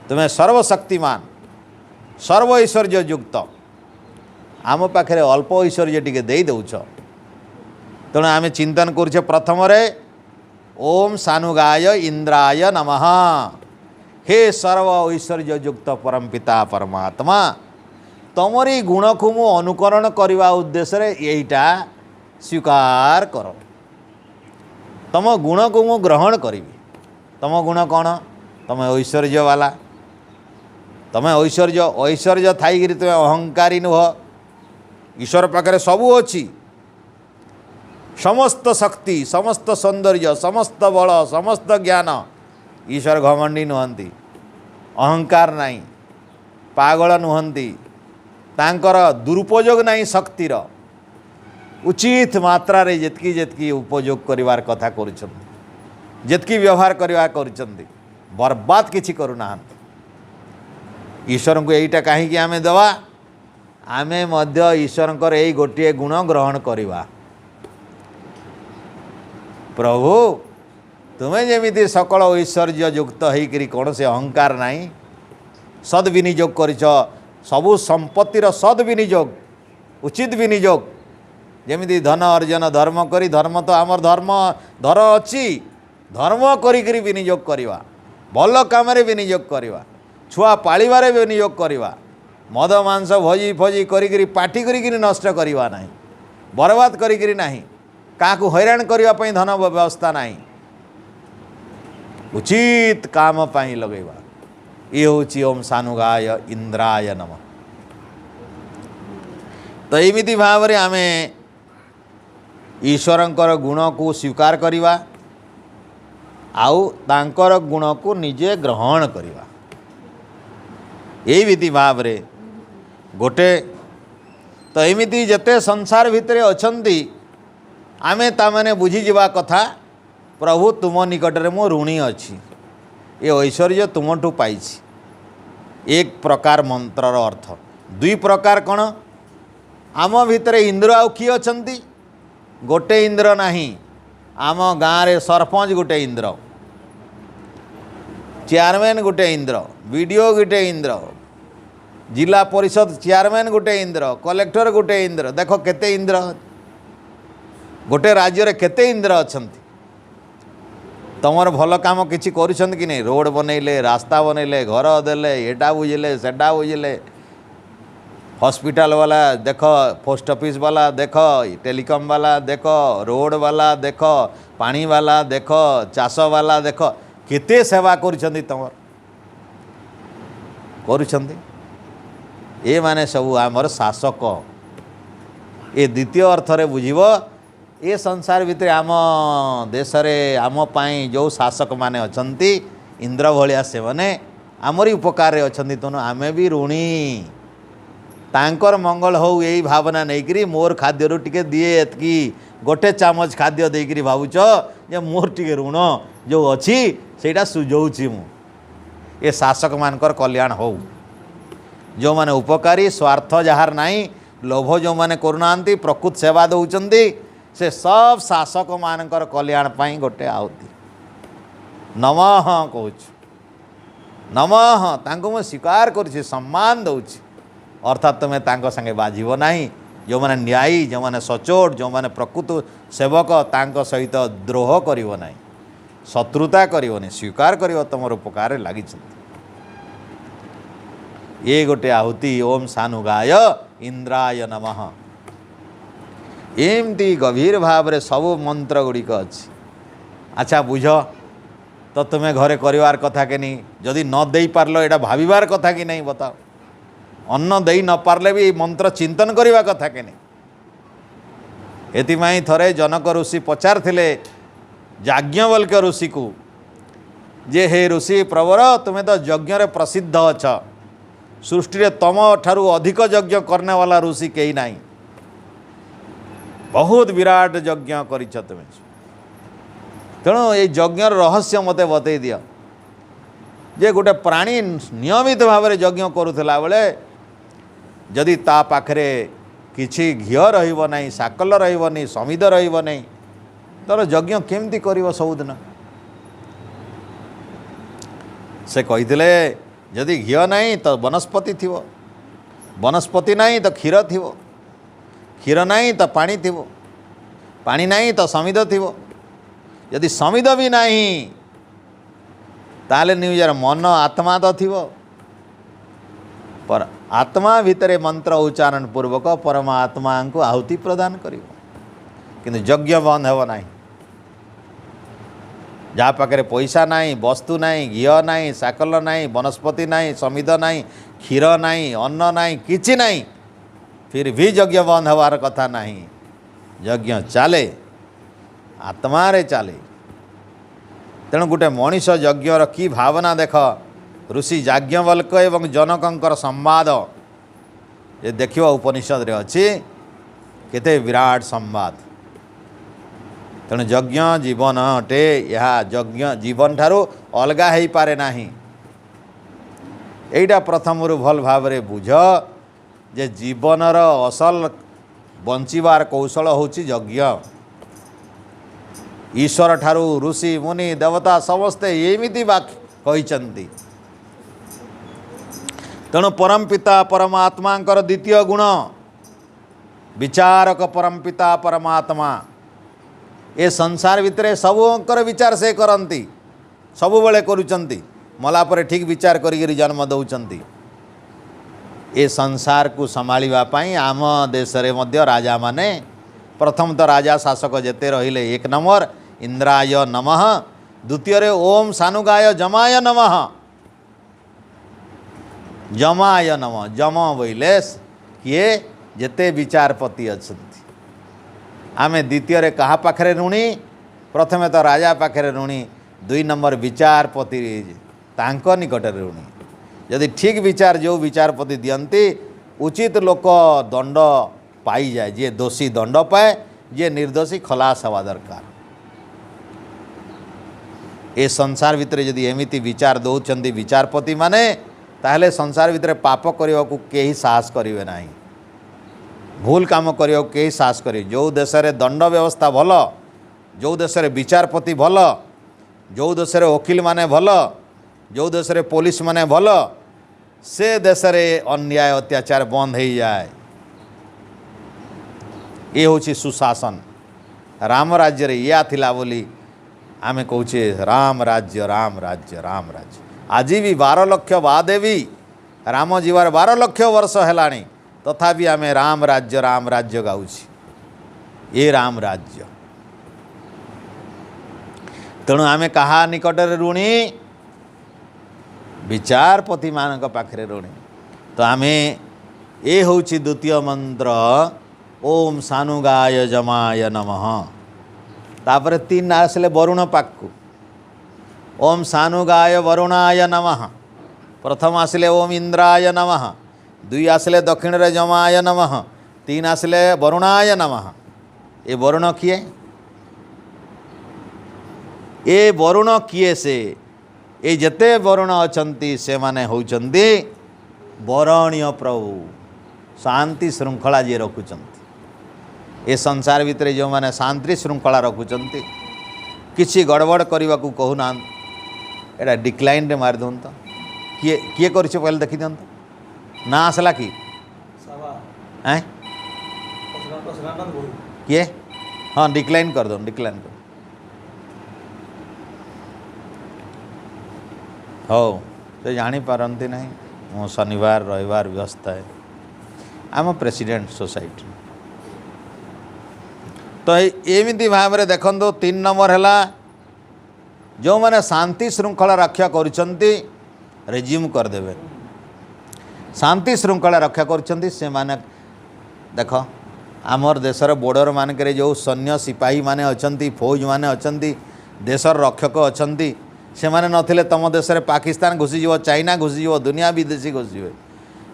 तुम्हें सर्वशक्तिमान सर्व ऐश्वर्य युक्त आम पाखे अल्प ऐश्वर्य टिके दे दौच। तेणु आम चिंतन करुचे प्रथम रे ओम सानुगाय इंद्राय नमः हे सर्व ऐश्वर्य युक्त परमपिता परमात्मा तमरी गुण को मु अनुकरण करने उद्देश्य यहीटा स्वीकार कर तम गुण को मु ग्रहण करी। तम गुण कौन तम ऐश्वर्य वाला तमें ऐश्वर्य ऐश्वर्य थी तुम्हें अहंकारी नुह। ईश्वर पाखे सबू अच्छी समस्त शक्ति समस्त सौंदर्य समस्त बल समस्त ज्ञान ईश्वर घमंडी नुहंती अहंकार नहीं पागल नुहंती तांकर दुरुपयोग नहीं शक्तिर उचित मात्रा रे जेतकी जेतकी उपयोग करिवार कथा करुछन जेतकी व्यवहार करिवार करुछन बर्बाद किछि करूना। ईश्वर को यहीटा कहीं आमे दवा आमे मध्य ईश्वर यही गोटे गुण ग्रहण करिवा। प्रभु तुम्हें जमीती सकल ऐश्वर्य युक्त होकर कौन से अहंकार नहीं सद्विनियोग करिछ सबु संपत्तिर सद्विनियोग उचित विनियोग जमीती धन अर्जन धर्म करी धर्म तो आमर धर्म धर अच्छी धर्म करी विनियोग करवा भल काम विनियोग करवा छुआ पालिबारे विनियोग करवा मद मांस भोजी फजी करी पार्टी करी नष्ट करवा नहीं बर्बाद करी नहीं क्या हैरान करने धन व्यवस्था नहीं उचित काम पाई लगेवा। ये हूँ ओम सानुगाय इंद्राय नमः। तो एमिति भाव में आमे ईश्वरंकर गुण को स्वीकार करिवा आउ तांकर गुण को निजे ग्रहण करिवा। एमिति भाव में गोटे तो एमिति जते संसार भितरे अछंती आमे तामने बुझी जीवा कथा प्रभु तुम निकट में मो ऋणी अच्छी ये ऐश्वर्य तुमठू पाई। एक प्रकार मंत्रर अर्थ दुई प्रकार कौन आम भितर इंद्र आउ किए अछंती गोटे इंद्र नहीं आम गाँव रे सरपंच गोटे इंद्र चेयरमैन गोटे इंद्र बीडीओ गोटे इंद्र जिला परिषद चेयरमैन गोटे इंद्र कलेक्टर गोटे इंद्र देख केते इंद्र गोटे राज्य रे केते इंद्र अछंती। तमर भल काम किसी करुछंत कि नहीं रोड बनैले रास्ता बनैले घर देले एटा बुझिले सेटा बुझिले हॉस्पिटल वाला देख पोस्ट ऑफिस वाला देख टेलीकॉम वाला देख रोड वाला देख पानी वाला देख चाष वाला देख केते सेवा करुछंती तमर करुछंती ए माने सब आमर शासक ए द्वितीय अर्थ रे बुझिबो ए संसार भितर आम देश रे आम पाई जो शासक माने अछंती इंद्र भलिया से माने आमरी उपकार रे अछंती तनु आमे भी ऋणी तांकर मंगल हो यही भावना नहीं करी मोर खाद्य रू टिके दिए एतकी गोटे चामच खाद्य देकरी भावुच जे मोर टिके ऋण जो अच्छी सेटा सुझौछि मु ए शासक मानकर कल्याण हो जो माने उपकारी स्वार्थ जहार नहीं लोभ जो माने करुनांती प्रकृत सेवा दौचंती से सब शासक मानकर कल्याण पाई गोटे आहुति नमः कहूँ नमः तांको मु स्वीकार करुछि सम्मान दौछि अर्थात तुम्हें तांको संगे बाजिबो नहीं जो माने न्यायी जो माने सचोट जो माने प्रकृत सेवक तांको सहित द्रोह करिवो नहीं शत्रुता करिवो नहीं स्वीकार करिवो तमर उपकार लागि ये गोटे आहुति ओम सानुगाय इंद्राय नमः एमती गभीर भाव रे सब मंत्र गुड़िक अच्छी अच्छा बुझ तो तुम्हें घरे करिवार कथा के नहीं जदि न दे पारलो एटा भाविबार कथा कि नहीं बताओ अन्न दे न पारले भी मंत्र चिंतन करवा कथा के नहीं एतिमाई थरे जनक ऋषि पचार थिले याज्ञवल्क्य ऋषि को जे हे ऋषि प्रवर तुम्हें तो यज्ञ रे प्रसिद्ध अछ सृष्टि रे तम ठारू अधिक यज्ञ करने वाला ऋषि कहीं नहीं बहुत विराट यज्ञ करिछ तुम तेणु ये यज्ञ रहस्य मते बतई दिया जे गोटे प्राणी नियमित भाव में यज्ञ करुला बेले जदि ता पाखरे किछि घिओ रहिबो नहीं साकल रहिबो नहीं समिध रहिबो नहीं तर यज्ञ केमती करिवो सबुदिन से कहिथिले जदि घिओ नहीं तो वनस्पति थिवो वनस्पति नहीं तो क्षीर थिवो क्षीर नहीं तो पानी थिवो पानी नहीं तो समिध थिवो यदि समिध भी नहीं ताले निजर मन आत्मा तो थिवो पर आत्मा भितरे मंत्र उच्चारण पूर्वक परमात्मा को आहुति प्रदान करिवो किंतु यज्ञ बंद हेबो नहीं जहाँ पाखे पैसा नहीं वस्तु नहीं घीओ नहीं साकल नहीं वनस्पति नहीं समिध नहीं क्षीर नहीं अन्न नहीं किछि नहीं फिर भी यज्ञ बंद हबार कथा नहीं यज्ञ चले आत्मा रे चले तेणु गोटे मनीष यज्ञर की भावना देख ऋषि याज्ञवल्क्य एवं जनकंकर संवाद ये देखियो उपनिषद रे अछि केते विराट संवाद तेणु यज्ञ जीवन अटे यह यज्ञ जीवन ठारू अलगा हो पारे नाही एटा प्रथम भल भाव रे बुझ जे जीवनर असल बंचिबार कौशल होची यज्ञ ईश्वर ठारू ऋषि मुनि देवता समस्ते एमिति कहिचंती तेणु परमपिता परमात्मांकर द्वितीय गुण विचारक परमपिता परमात्मा ए संसार भितर सबकर विचार से करती सबु बेले करुचंती मला परे ठीक विचार करी जन्म दौचंती ए संसार को संभालिबा पई आम देश रे मध्य राजा माने प्रथम तो राजा शासक जेते रहिले एक नंबर इंद्राय नमः द्वितीय रे ओम सानुगाय जमाय नमः जमाय नमः जम बोले किए जेते विचारपति अछंती आमे द्वितीय रे कहा पाखरे ऋणी प्रथमे तो राजा पाखरे ऋणी दुई नंबर विचारपति तांको निकट ऋणी यदि ठीक विचार जो विचारपति दियंती उचित लोक दंड पाई जाए जे दोषी दंड पाए जे निर्दोषी खलास हवा दरकार ए संसार भितर यदि एमिति विचार दौचंती विचारपति माने ताहले संसार भितर पाप करने को केही साहस करिवे नाही भूल काम करने को केही साहस करिवे जो देश रे दंड व्यवस्था भल जो देश रे विचारपति भल जो देश रे वकील माने भल जो देश रे पुलिस माने भल से देश रे अन्याय अत्याचार बंद हो जाए ये होची सुशासन राम राज्य रे या थिला बोली आमे कहूचे राम राज्य राम राज्य राम राज्य आज भी 12 लक्ष बाद भी राम जीवार 12 लक्ष वर्ष है तथापि आमे राम राज्य गाउछि ये राम राज्य तेणु आम क्या निकटर ऋणी विचारपति मान पाखे ऋणी तो आम ये हूँ द्वितीय मंत्र ओम सानुगाय जमाय नमः तापर 3 आसले वरुण पाकु ओम सानुगाय वरुणाय नमः प्रथम आसले ओम इंद्राय नमः 2 आसले दक्षिण रे जमाय नमः 3 आसले वरुणाय नमः ये वरुण किए ये वरुण किए से ये जते वरुण अछंती से माने होचंती वरणीय प्रभु शांति श्रृंखला जी रखुचंती ये संसार भितर जो माने शांति श्रृंखला रखुचंती किसी गड़बड़ करने को कहूना एटा डिक्लाइन रे मार दौन तो किए किए कर पहले देखी दिखाँ ना आसला कि किए हाँ डिक्लाइन कर दो डिक्लाइन कर हो से जापारती ना मो शनिवार रविवार व्यस्त है आम प्रेसिडेंट सोसाइटी तो एमती भाव में देखो 3 नंबर है जो मैंने शांति श्रृंखला रक्षा करुँच रेज्यूम करदे शांति श्रृंखला रक्षा करुँच से माने देख आमर देशर बॉर्डर मानक जो सैन्य सिपाही माने अछंती फौज माने अछंती देशर रक्षक अछंती से माने नथिले तम देश में पाकिस्तान घुसीज चाइना घुसीज दुनिया विदेशी घुसीजे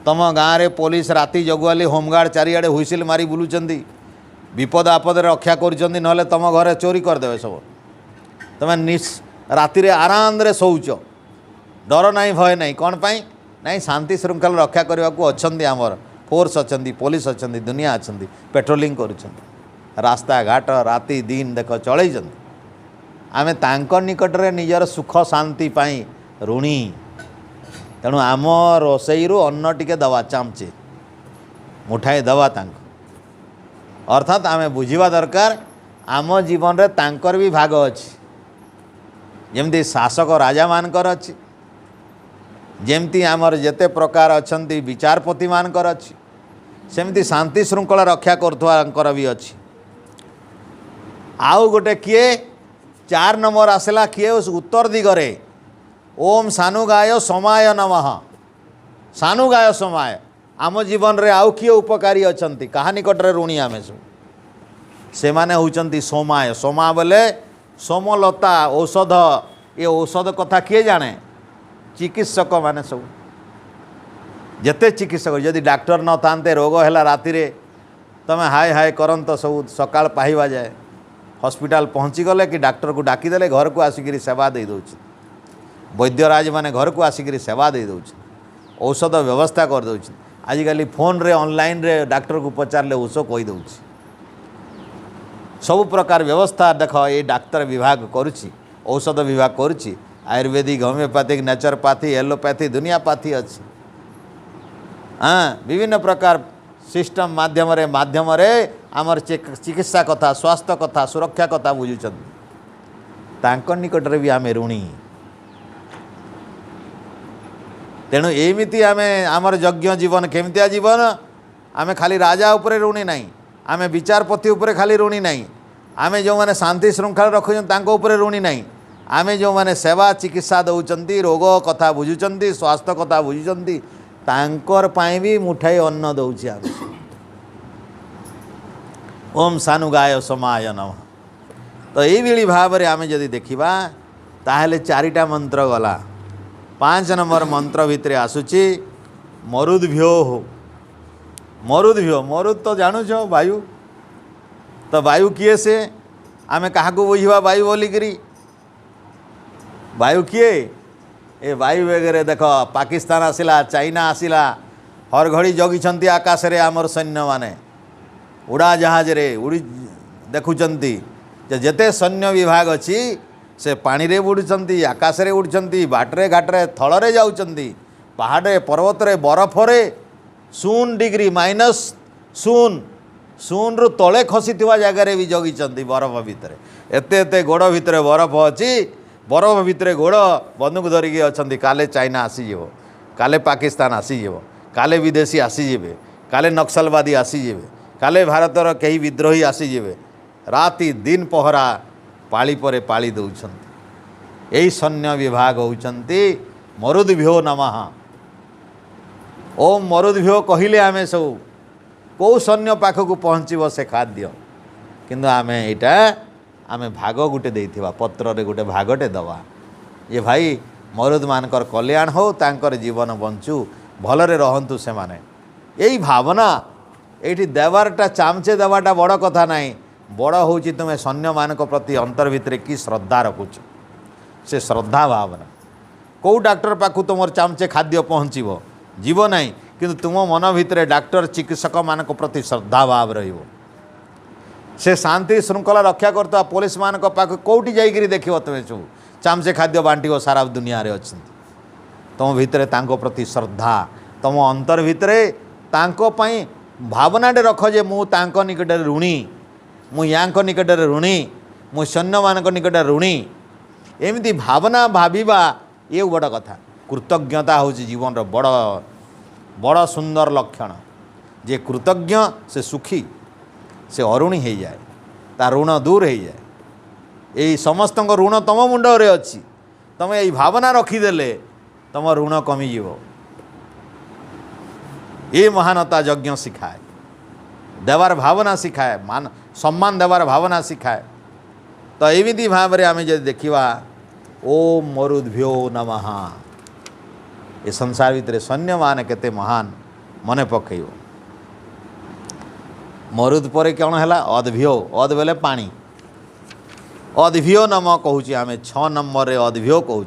तम गाँव में पुलिस राति जगुआली होमगार्ड चारिआडे हुइसिल मारी बुलुचंदी विपद आपद रक्षा करुँच ना तुम घरे चोरी करदे सब तुम राति आराम रे शौच डर ना भय ना कौन पाई ना शांति श्रृंखला रक्षा करने को अच्छा आमर फोर्स अच्छा पुलिस अच्छा दुनिया अच्छा पेट्रोलिंग कर रास्ता घाट राति दिन देख चल आम तांकर निकट में निजर सुख शांति पाई ऋणी तेणु आम रोसई रु अन्न टिके दवा चामचे मुठाए दवा अर्थात आम बुझा दरकार आम जीवन रे तांकर भी भाग अच्छी जमती शासक राजा मानकर अच्छी जमती आमर जेते प्रकार अच्छी विचारपति मानकर अच्छी सेमती शांति श्रृंखला रक्षा कर भी अच्छी आउ गोटे किए 4 नंबर आसला किए उस उत्तर दिगरे ओम सानुगाय समाय नमः सानुगाय समाय आम जीवन रे आउ किए उपकारी अच्छी कहा निकट ऋणी आम सब से माने होचंती सोमाय सोमा बोले सोमलता औषध ये औषध कथा किए जाने चिकित्सक माने सब जेते चिकित्सक जदि डॉक्टर न थांते रोग है राति रे तमें हाय हाय करंत सब सकाळ पाइबा जाए हॉस्पिटल पहुँची गले कि डॉक्टर को डाकीदेले घर को आसिक सेवा दे दौच वैद्यराज माने घर को आसिक सेवा दे दौच औषध व्यवस्था कर दौच आजिकल फोन रे ऑनलाइन रे डॉक्टर को पचारे औषध कही दौच सब प्रकार व्यवस्था देख ये डाक्तर विभाग करुच्ची औषध विभाग करुच्ची आयुर्वेदिक होमियोपैथिक नेचुरोपैथी एलोपैथी दुनियापैथी अच्छी हाँ विभिन्न प्रकार सिस्टम माध्यम आमर चिकित्सा कथा स्वास्थ्य कथा सुरक्षा कथा बुझुचंद तांकर निकट भी आम ऋणी तेणु एमती आम आमर यज्ञ जीवन केमतिया जीवन आम खाली राजा उपरे ऋणी नहीं आम विचारपति उपरे खाली ऋणी नहीं आम जो मैंने शांति श्रृंखला रखुच्च ऋणी नहीं आम जो मैंने सेवा चिकित्सा दौरान रोग कथा बुझुंट स्वास्थ्य कथा बुझुंट तांकर पाई भी मुठाई अन्न दौची आम ओम सानुगाय समाय नमः तो ये भाव में आम जदि देखा ताहले 4टा मंत्र गला 5 नंबर मंत्र भितर आसूची मरुद्भ्यो मरुद्भ्यो मरुद तो जानूच वायु तो वायु किए से आम क्या बुझा वायु बोलिकी वायु किए ए वायु वगैरह देख पाकिस्तान आसिला चाइना आसिला हर घड़ी जगिछंती आकाश रे आमर सैन्य माने उड़ा जहाज रे उड़ी देखुचंती जेते सैन्य विभाग अच्छी से पानी रे उड़ुचंती आकाश रे उड़ुचंती बाटरे घाटरे थलरे जाउचंती पहाड़े पर्वत रे बरफ रे 0 डिग्री -0 रु तले खसी जगार भी जगिचंती बरफ भितर एते गोड़ भितर बरफ अच्छी बरफ भितर गोड़ बंदूक धरिकी अच्छा काले चाइना आसीज काले पाकिस्तान आसीज काले विदेशी आसीजे काले नक्सलवादी आसीजे काले भारतर कई विद्रोही आसीजे राति दिन पहरा पाली परे पाली दौरान यही सैन्य विभाग होउचंती मरुद्भ्यो नमः। ओम मरुद्भ्यो कहले आमे सब कौ सैन्य पाखक पहुँचब से खाद्य किंतु आमे एटा आमे भाग गुटे देइथिबा पत्र रे गुटे भागटे दवा ये भाई मरुद मानकर कल्याण हो तांकर जीवन बंचू भलरे रहंतु से माने यही भावना ये देवारटा चामचे देवाटा बड़ कथा नहीं बड़ हूँ तुम्हें सैन्य मान प्रति अंतर भितर कि श्रद्धा रखुच से श्रद्धा भावना कौ डॉक्टर पाखु तुम चामचे खाद्य पहुँचब जीव ना किंतु तुम मन भितर डॉक्टर चिकित्सक मान प्रति श्रद्धा भाव रहिबो से शांति श्रृंखला रक्षा करता पुलिस मान पाख कौटी जाइकरी देखियो तुम्हें सब चामचे खाद्य बांटिव सारा दुनिया रे अच्छी तुम भितर तांको प्रति श्रद्धा तुम अंतर भितर तांको पई भावनाटे रख जे मु तांको निकटरे ऋणी मु यांको निकटरे ऋणी मु सैन्य मानक निकटरे ऋणी एमती भावना भाविबा ये बड़ कथा कृतज्ञता हूँ जीवन बड़ बड़ सुंदर लक्षण जे कृतज्ञ से सुखी से अरुणी हो जाए ता ऋण दूर हो जाए यही समस्त ऋण तुम मुंडे अच्छी तुम यही भावना रखीदे तुम ऋण कमिज ये महानता यज्ञ शिखाए देवार भावना शिखाए मान सम्मान देवार भावना शिखाए तो एमती भाव में आम जब देखा ओम मरुद्भ्यो नमः ये संसार भितर सैन्य मान केते महान मने पकेब मरुद पर कौन है अद्भ्यो अद बेले पानी अद्भ्यो नम कहूँ आम 6 नंबर रे अद्भ्यो कहूँ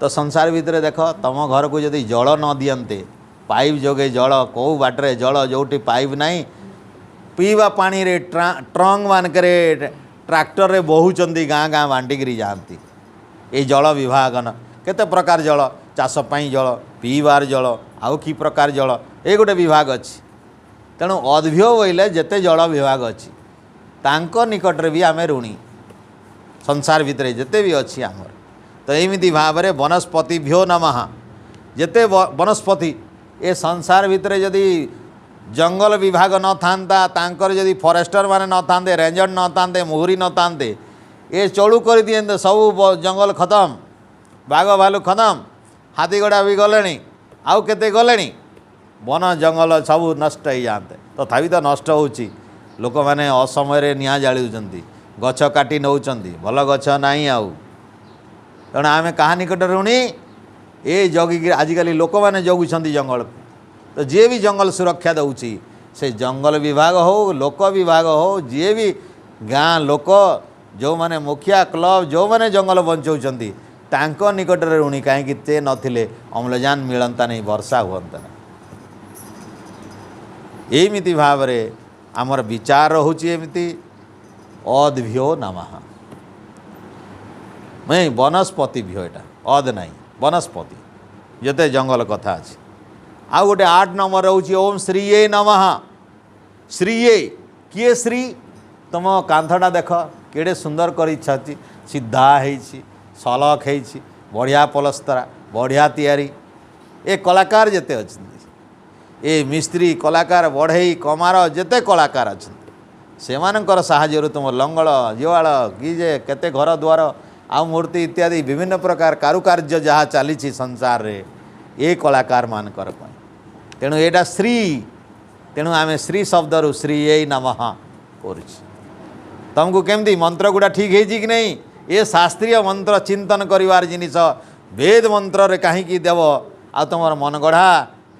तो संसार भितर देख तुम घर को जदि जल न दियंते पाइप जोगे जल कौ बाटरे जल जोटी पाइप नहीं पीवा पानी रे ट्रंक मानक ट्रैक्टर रे बहुचंदी गाँ गाँ बांटिकी जाती ये जल विभाग न केते प्रकार जल चाषपाई जल पीबार जल आउ कि प्रकार जल ये गोटे विभाग अच्छी तेणु अद्भ्यो बोले जेते जल विभाग अच्छी तांको निकटरे भी आम ऋणी संसार भितर जेते भी अच्छी आमर तो एमती भाव में वनस्पतिभ्यो नमः जेते वनस्पति ये संसार भितर जदि जंगल विभाग न था तांकर जदि फॉरेस्टर माने न थांते रेंजर न थांते मुहुरी न थांते ये चलू कर दिए सब जंगल खत्म बाघ भालू खत्म हाथी घोड़ा भी गले आउ केते गले वन जंगल सब नष्ट हो जाते तथापि तो नष्ट होची लोक मैंने असमय निआ जालुंट गछ काटी नौ भल गछ नहीं आउ तेणु आम क्या निकट ऋणी ये जगिक आजिकल लोक मैंने जगुंट जंगल तो जी भी जंगल सुरक्षा दौची से जंगल विभाग हो लोक विभाग हो जी भी गाँ लोक जो माने मुखिया क्लब जो माने जंगल बचाऊँच तांको निकट ऋणी कहीं ते नथिले अम्लजान मिलता नहीं वर्षा हुंता एमती भाव में आमर विचार होची एमती अद्भ्यो नमः मैं वनस्पति भ्यो एटा अद नहीं वनस्पति जते जंगल कथा अच्छी आ गोटे 8 नंबर रोचे ओम श्रीये नमः श्रीये किए श्री तुम कांथटा देख केड़े सुंदर कर सीधा होती सलख होती बढ़िया पलस्तरा बढ़िया तैयारी ए कलाकार जेते अच्छे ए मिस्त्री कलाकार बढ़ई कमार जेते कलाकार अच्छा से मानकर साहाय्य तुम लंगल जीवाड़ कि जे केते घर द्वार आ मूर्ति इत्यादि विभिन्न प्रकार कारुकार्य जहाँ चली संसार रे ये कलाकार मानकर तेणु एटा श्री तेणु आम श्री शब्द रु श्री ये नमः कर तुमको केमती मंत्र गुड़ा ठीक है कि नहीं ये शास्त्रीय मंत्र चिंतन करिवार जिनिस वेद मंत्र रे कहीं देव आ तुम मन गढ़ा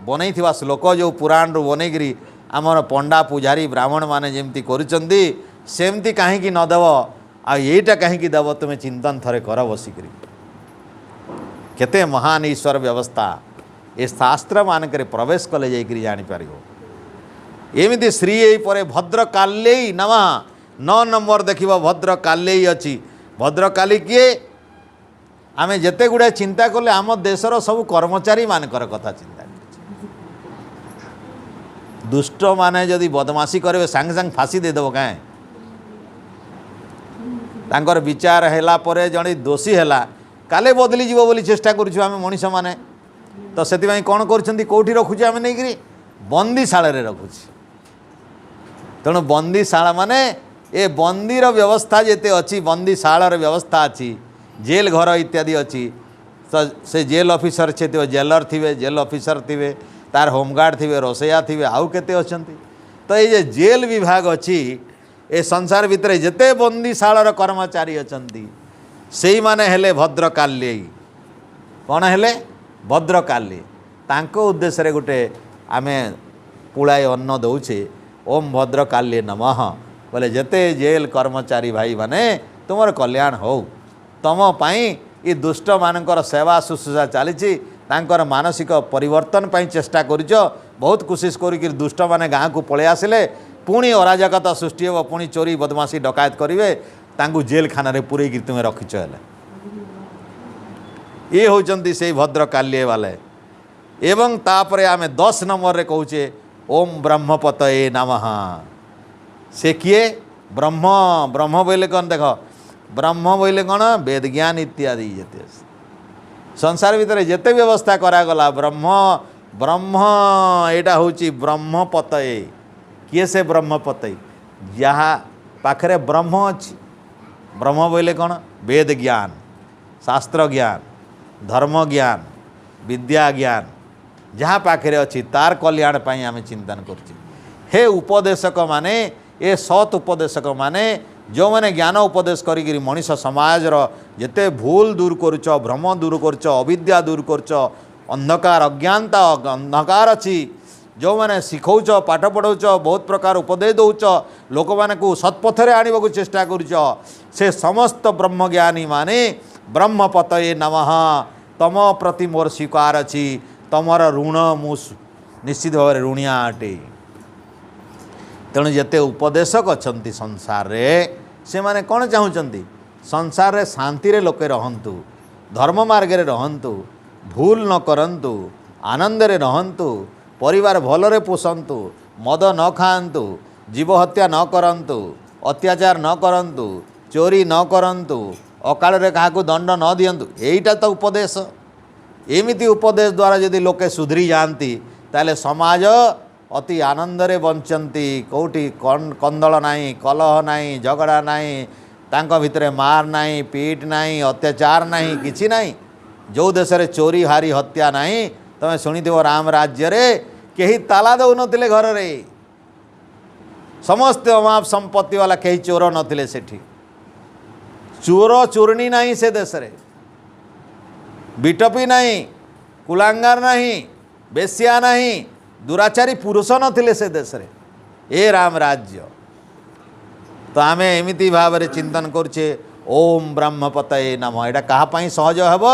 बनई श्लोक जो पुराण रू बनईकरी आमर पंडा पूजारी ब्राह्मण माने जेमती करुचंदी सेमती कहीं नदेव आईटा कहीं देव तुम्हें चिंतन थरे कर बसिकरी केते महान ईश्वर व्यवस्था ये शास्त्र मानक प्रवेश कले जाइकरी जापर एमती श्री पर भद्रकाल्यै नमः 9 नंबर देखिए भद्रकाल्यै अच्छी भद्रकाली किए आम जेते गुड़ा चिंता कले आम देशर सब कर्मचारी मानकर कथा चिंता दुष्ट माने जदि बदमाशी करेंगे सांगे सांगे फाँसी देदेव क्या तांकर विचार हैला परे जड़े दोषी हैला काले बदली जीव बोली चेष्टा करुछु आमे मनीष माने तो से कौन करोटी रखुचे आम नहीं बंदीशाला रखुची तेणु बंदीशाला माने ए बंदीर व्यवस्था जेते अच्छी बंदीशालार व्यवस्था अच्छी जेल घर इत्यादि अच्छी तो से जेल ऑफिसर छे जेलर थे जेल ऑफिसर थे तार होमगार्ड थे रोसैया थे आउ केते अछंती। तो ये जेल विभाग अच्छी ए संसार भितर जिते बंदीशाल कर्मचारी अछंती से माने हेले भद्रकाली कौन हेले भद्रकाली तांको उद्देश्य रे गुटे आमे पुଳାଏ अन्न दौचे ओम भद्रकाली नमः बोले जेते जेल कर्मचारी भाई माने तुमर कल्याण हो तुम पाई ये दुष्ट मानकर सेवा शुश्रूषा चली तांकर मानसिक परिवर्तन पाई चेष्टा करिच बहुत कोशिश करी दुष्ट माने गाँ को पळे आसिले पुणी अराजकता सृष्टि हो पुणी चोरी बदमाशी डकायत करेंगे तांकु जेल खाना रे पुरे तुम रखिच ये होचंती से भद्रकाली वाले। एवं तापरे आमे 10 नंबर रे कहूचे ओम ब्रह्मपतये नमः। से किए ब्रह्म ब्रह्म बोले कौन देख ब्रह्म बोले कौन वेद ज्ञान इत्यादि जेते संसार भितर जेते व्यवस्था करागला ब्रह्म ब्रह्म एटा होची ब्रह्मपतये। किए से ब्रह्मपतये जहाँ पाखरे ब्रह्म अच्छी ब्रह्म बोले कौन वेद ज्ञान शास्त्र ज्ञान धर्म ज्ञान विद्या ज्ञान जहाँ पाखे अच्छी तार कल्याण पाई आम चिंतन कर हे उपदेशक माने ए सत उपदेशक माने जो मैंने ज्ञान उपदेश करी मनीष समाज जिते भूल दूर करुच भ्रम दूर करुच अविद्या दूर करुच अंधकार अज्ञानता अंधकार अच्छी जो मैंने शिखौच पाठ पढ़ाऊच बहुत प्रकार उपदेश दौच लोक मैंने को सत्पथरे आने को चेष्टा करुच से समस्त ब्रह्मज्ञानी माने ब्रह्मपतये नमः तम प्रति मोर स्वीकार अच्छी तमर ऋण मु निश्चित भाव में ऋणिया अटे। तेणु जिते उपदेशक अच्छा संसार रे से माने कौन चाहूँगी संसार रे शांति रे लोके रहंतु धर्म मार्ग रे रहंतु भूल न करंतु आनंद रे रहंतु परिवार भलरे पोषंतु मद न खाआंतु जीव हत्या न करंतु अत्याचार न करंतु चोरी न करंतु अकाल रे काहाकू दंड न दियंतु एईटा तो उपदेश। एमिति उपदेश द्वारा यदि लोके सुधरी जाती ताले समाज अति आनंद रे बंचंती कौटी कंदल नाही कलह नाही झगड़ा नाही तांको भितरे मार नाही पीट नाही अत्याचार नाही किछि नाही। जो देश रे चोरी हारी हत्या नाही तमे शुणिथिबो राम राज्य रे केही ताला दउ नथिले घर रे समस्त अमाप संपत्ति वाला केही चोर नथिले सेठी चोर चोरणी नहीं से देश रे बिटपी नहीं कुलांगार नहीं बेश्या नहीं दुराचारी पुरुष नथिले से देश रे ए राम राज्य। तो आम एमती भाव में चिंतन करुचे ओम ब्रह्मपतये नमः एटा कहा पाई सहज हेब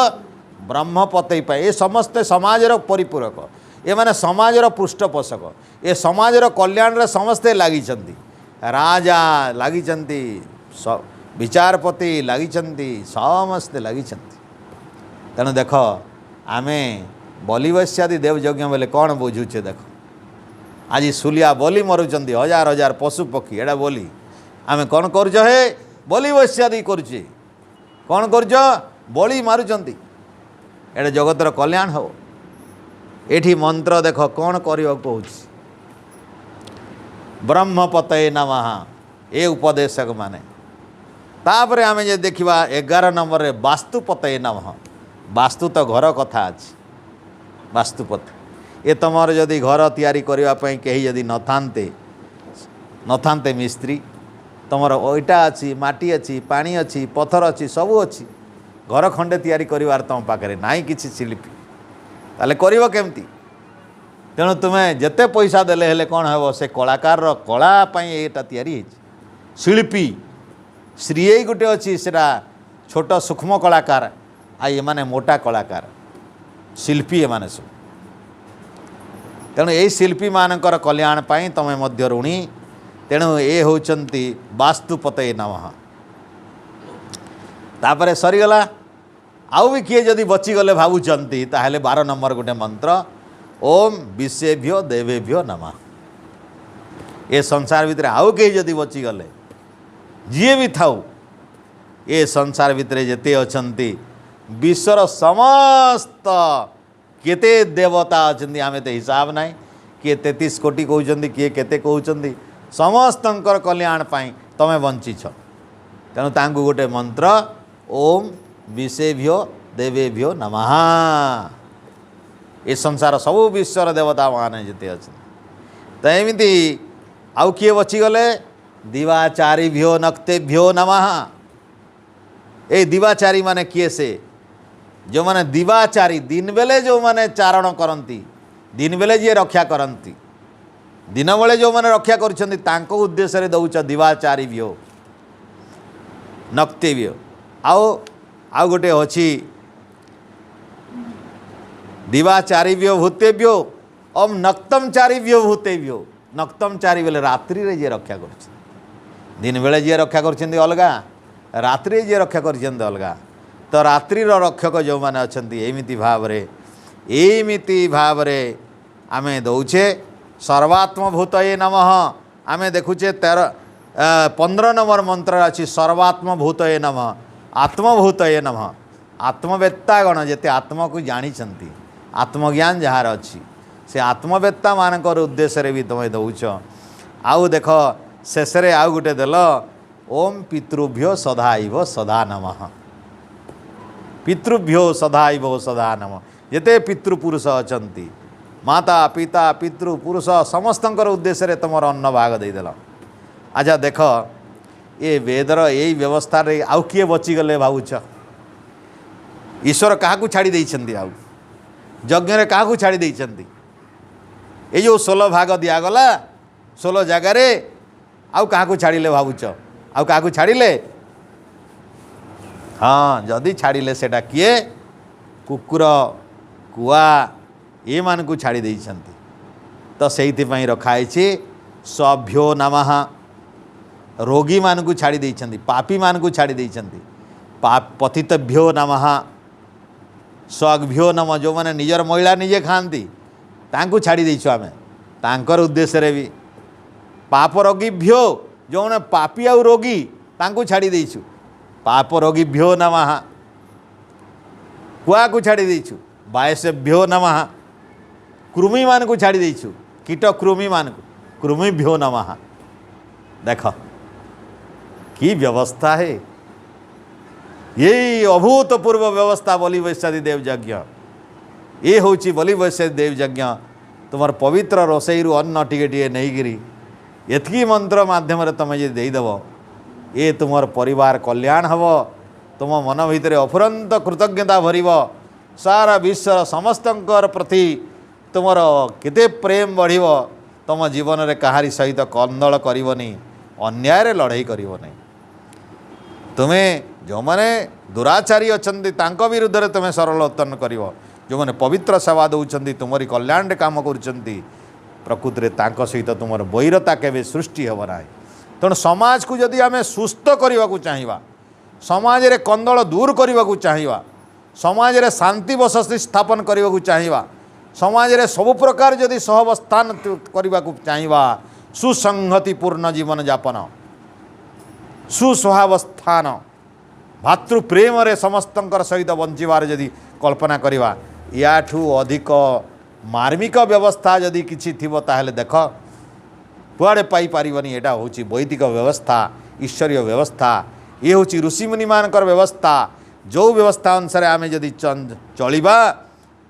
ब्रह्मपतये ए समस्ते समाजर परिपूरक ए माने समाजर पृष्ठपोषक ए समाजर कल्याण रे समस्ते लागिचंती राजा लागिचंती विचारपति लागिचंती समस्ते लागिचंती। तेणु देख आमे बलि वैश्यादि देवयज्ञ बोले कौन बुझुचे देख आज सुलिया बलि मरुचंती हजार हजार पशु पक्षी एड़ा बोली आमे कौन करुच हे बलि वैश्यादि करुचे कौन करुच बलि मारुचंती एड़ा जगतर कल्याण हो। एठी मंत्र देख कौन करबा कहूछि ब्रह्मपतये नमः ए उपदेशक माने। तापरे आमे जे देखिबा 11 नंबर रे वास्तुपतये नमः। वास्तु तो घर कथा अछि वास्तुपति ए तुम जदि घर तैयारी करबा पई केही यदि नथान्ते मिस्त्री तुमर ओइटा अच्छी माटी अच्छी पानी अच्छी पत्थर अच्छी सबू अच्छी घर खंडे तैयारी करिवार तुम पाखे ना कि शिल्पी ताले करिवो केमती। तेणु तुम्हें जेते पैसा देले हेले कौन हे से कलाकार कला एटा तैयारी होइछि शिल्पी श्री गोटे अच्छी सेटा छोट सूक्ष्म कलाकार आ ये माने मोटा कलाकार शिल्पी ए माने सब। तेणु ये शिल्पी मानकर कल्याण पाई तमें मध्य ऋणी। तेणु ये होचंती वास्तुपतये नमः। तापरे सरीगला आउ भी किए जदि बचीगले भावुंती ताहले 12 नंबर गोटे मंत्र ओम विश्वेभ्यो देवेभ्यो नमः। ये संसार भितर आउ कहीं जदि बचीगले जी भी थाऊ ये संसार भितर जेते अछंती विश्वर समस्त केते देवता अछंती आमे ते हिसाब नाही किए 33 कोटी कहउचंती किए केते कहउचंती समस्तंकर कल्याण पाई तमे बंची छ। तेणु तांकु गोटे मंत्र ओम विषेभ्यो देवेभ्यो नमः। ए संसार सबू विश्वर देवता मान जिते अच्छे तो एमती आउ किए बचिगले दिवाचारीभ्यो नक्तेभ्यो नमः। ए दिवाचारी माने किए से जो माने दिवाचारी दिन बेले जो माने चारण करती दिन बेले जी रक्षा करती दिन बेले जो माने रक्षा करछन्ति तांको उद्देश्य रे दउछ दिवाचारीभ्यो नक्तेभ्यो। आउ गोटे अछि दिवाचारीभ्यो भूतेभ्यो ओम नक्तमचारीभ्यो भूतेभ्यो। नक्तमचारी बेले रात्रि रे जे रक्षा करछ दिन बेले जे रक्षा करछन्ति अलगा रात्रि जे रक्षा करछन्ति अलगा। तो रात्रि रक्षक जो माने अछन्ति एमिति भाव रे आमे दउछे सर्वात्मभूतये नमः। आमे देखुचे 15 नंबर मंत्र अछि सर्वात्मभूतये नमः आत्मभूतये नमः। आत्मवेत्तागण जेते आत्मा को जानी आत्मज्ञान जहार अच्छी से आत्मवेत्ता मानकर उद्देश्य रे भी तुम्हें दउछ। आउ देख शेष आउ गोटे देल ओम पितृभ्यो सदाइव सदा नमः। पितृभ्यो सदाइव सदा नमः। जेते पितृपुरुष अछंती माता पिता पितृपुरुष समस्तंकर उद्देश्य रे तुम अन्न भाग देदेल। अच्छा देख ये वेदर यही व्यवस्था रे आउ किए बचिगले भावुच ईश्वर क्या छाड़ी देइछंती आउ यज्ञ रे क्या छाड़ी देइछंती ये जो 16 भाग दिगला 16 जगार आउ क्या छाड़िले भावुच आउ क्या छाड़िले। हाँ जदि छाड़िले सेटा किए कुकुर कुआ ये मान को छाड़ी देइछंती। तो सेइथि पई रखाई सभ्यो नमः। रोगी मान को छाड़ी देइछंती पापी मान को छाड़ी देइछंती पतितभ्यो नमः। स्वभ्यो नमः जो माने निजर महिला निजे खाती तांको छाड़ी देइछु आमे तांकर उद्देश्य रे भी। पाप रोगीभ्यो जो माने पापी आ रोगी तांको छाड़ी देइछु पाप रोगीभ्यो नमः। कुआ को छाड़ी देइछु बायसेभ्यो नमः। कृमि मान को छाड़ी देइछु कीट कृमि मान को कृमिभ्यो नमः। देख की व्यवस्था है यही अभूतपूर्व व्यवस्था बलि वैश्यादि देव यज्ञ ये हूँ बलि वैश्यादि देव यज्ञ तुम पवित्र रोसई अन्न टिके टिके नहींकि एतकी मंत्र मध्यम तुम ये देदेव ये तुम परिवार कल्याण हम तुम मन भितर अफुरंत कृतज्ञता भर सारा विश्व समस्त प्रति तुम केते प्रेम बढ़ तुम जीवन में कहारी सहित कंदल करनी अन्याय लड़ाई करनी। तुम्हें जो मैंने दुराचारी अच्छा विरुद्ध में तुम्हें सरलोत्तन कर जो मैंने पवित्र सेवा दौरान तुमरी कल्याण काम कर प्रकृति में सहित तुम वैरता केवे सृष्टि हे ना। तेणु समाज को जदि आम सुस्थ करने को चाहिए समाज रे कंदल दूर करने को चाहिए समाज रे शांति बसति स्थापन करने को चाहिए समाज रे सब प्रकार जदि सहवस्थान करने को चाहिए सुसंगतिपूर्ण जीवन यापन सुस्वभावस्थान भातृप्रेम रे समस्तंकर सहित बंचीबार जदि कल्पना करवा याठू अधिक मार्मिक व्यवस्था जदि किछि थिबो ताहेले देख कुआड़े पाई पारिबनी। एटा होची वैदिक व्यवस्था ईश्वरीय व्यवस्था ये होची ऋषिमुनि मानकर व्यवस्था जो व्यवस्था अनुसार आमे जदि चलिबा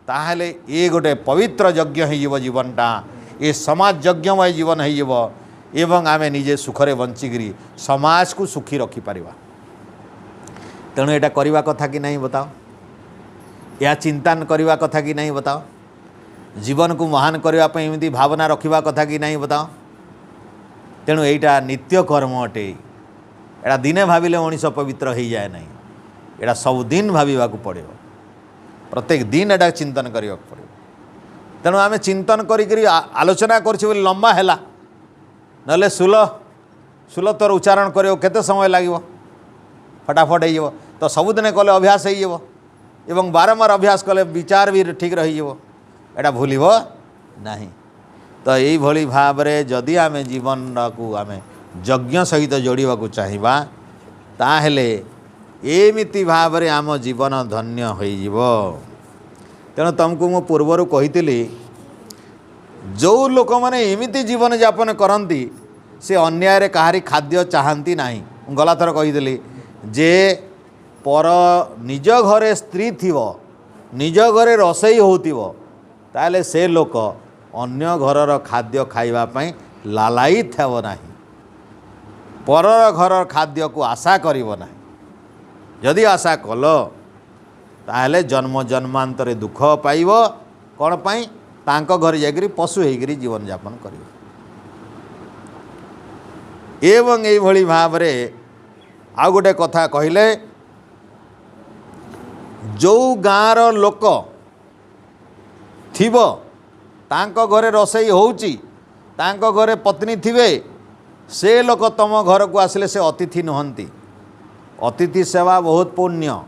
ताहेले ये गोटे पवित्र यज्ञ हो जीवनटा ये समाज यज्ञमय जीवन हो एवं आमे निजे सुखरे बंचिकी समाज को सुखी रखिपर। तेणु यहाँ करवा कथा कि नहीं बताओ या चिंतन करवा कथा कि नहीं बताओ जीवन को महान करने एमती भावना रखा कथा कि नहीं बताओ। तेणु यहाँ नित्य कर्म अटे एटा दिने भाविले मनीष पवित्र हो जाए नहीं एटा सबुदिन भाविबा पड़ो प्रत्येक दिन एटा चिंतन करने पड़ो। तेणु आम चिंतन करी आलोचना कर लंबा है ना सुल तोर उच्चारण कर केते समय लगे फटाफट हो तो सबुदिन कले अभ्यास हो एवं बारंबार अभ्यास कले विचार भी ठीक रहा भूलब नहीं। तो यही भाव में जदि आम जीवन को आम यज्ञ सहित जोड़ा चाहिए ताहले एमिति भाव में आम जीवन धन्य हो। तेणु तुमको मु पूर्वर कही जो लोक मैंने एमिति जीवन यापन करती से अन्याय कहारी खाद्य चाहती ना। गला थर कही जे पर निज घरे स्त्री थिव निज घरे रोषेई होतिव ताले से लोक अन्य घरर खाद्य खाइबा पई लालायित हेब नाही परर घर खाद्य को आशा करिव नाही जदि आशा कल ताहले जन्म जन्मांतरे दुख पाइब कौन पाई तांको घर जाकरी पशु होकर जीवन यापन कर एवं ये भाव आउ गोटे कथा कहले जो गाँर लोक थिबो तांको घरे रोषेई होउची तांको घरे पत्नी थिबे से लोक तम घर को आसिले से अतिथि नुहंती अतिथि सेवा बहुत पुण्य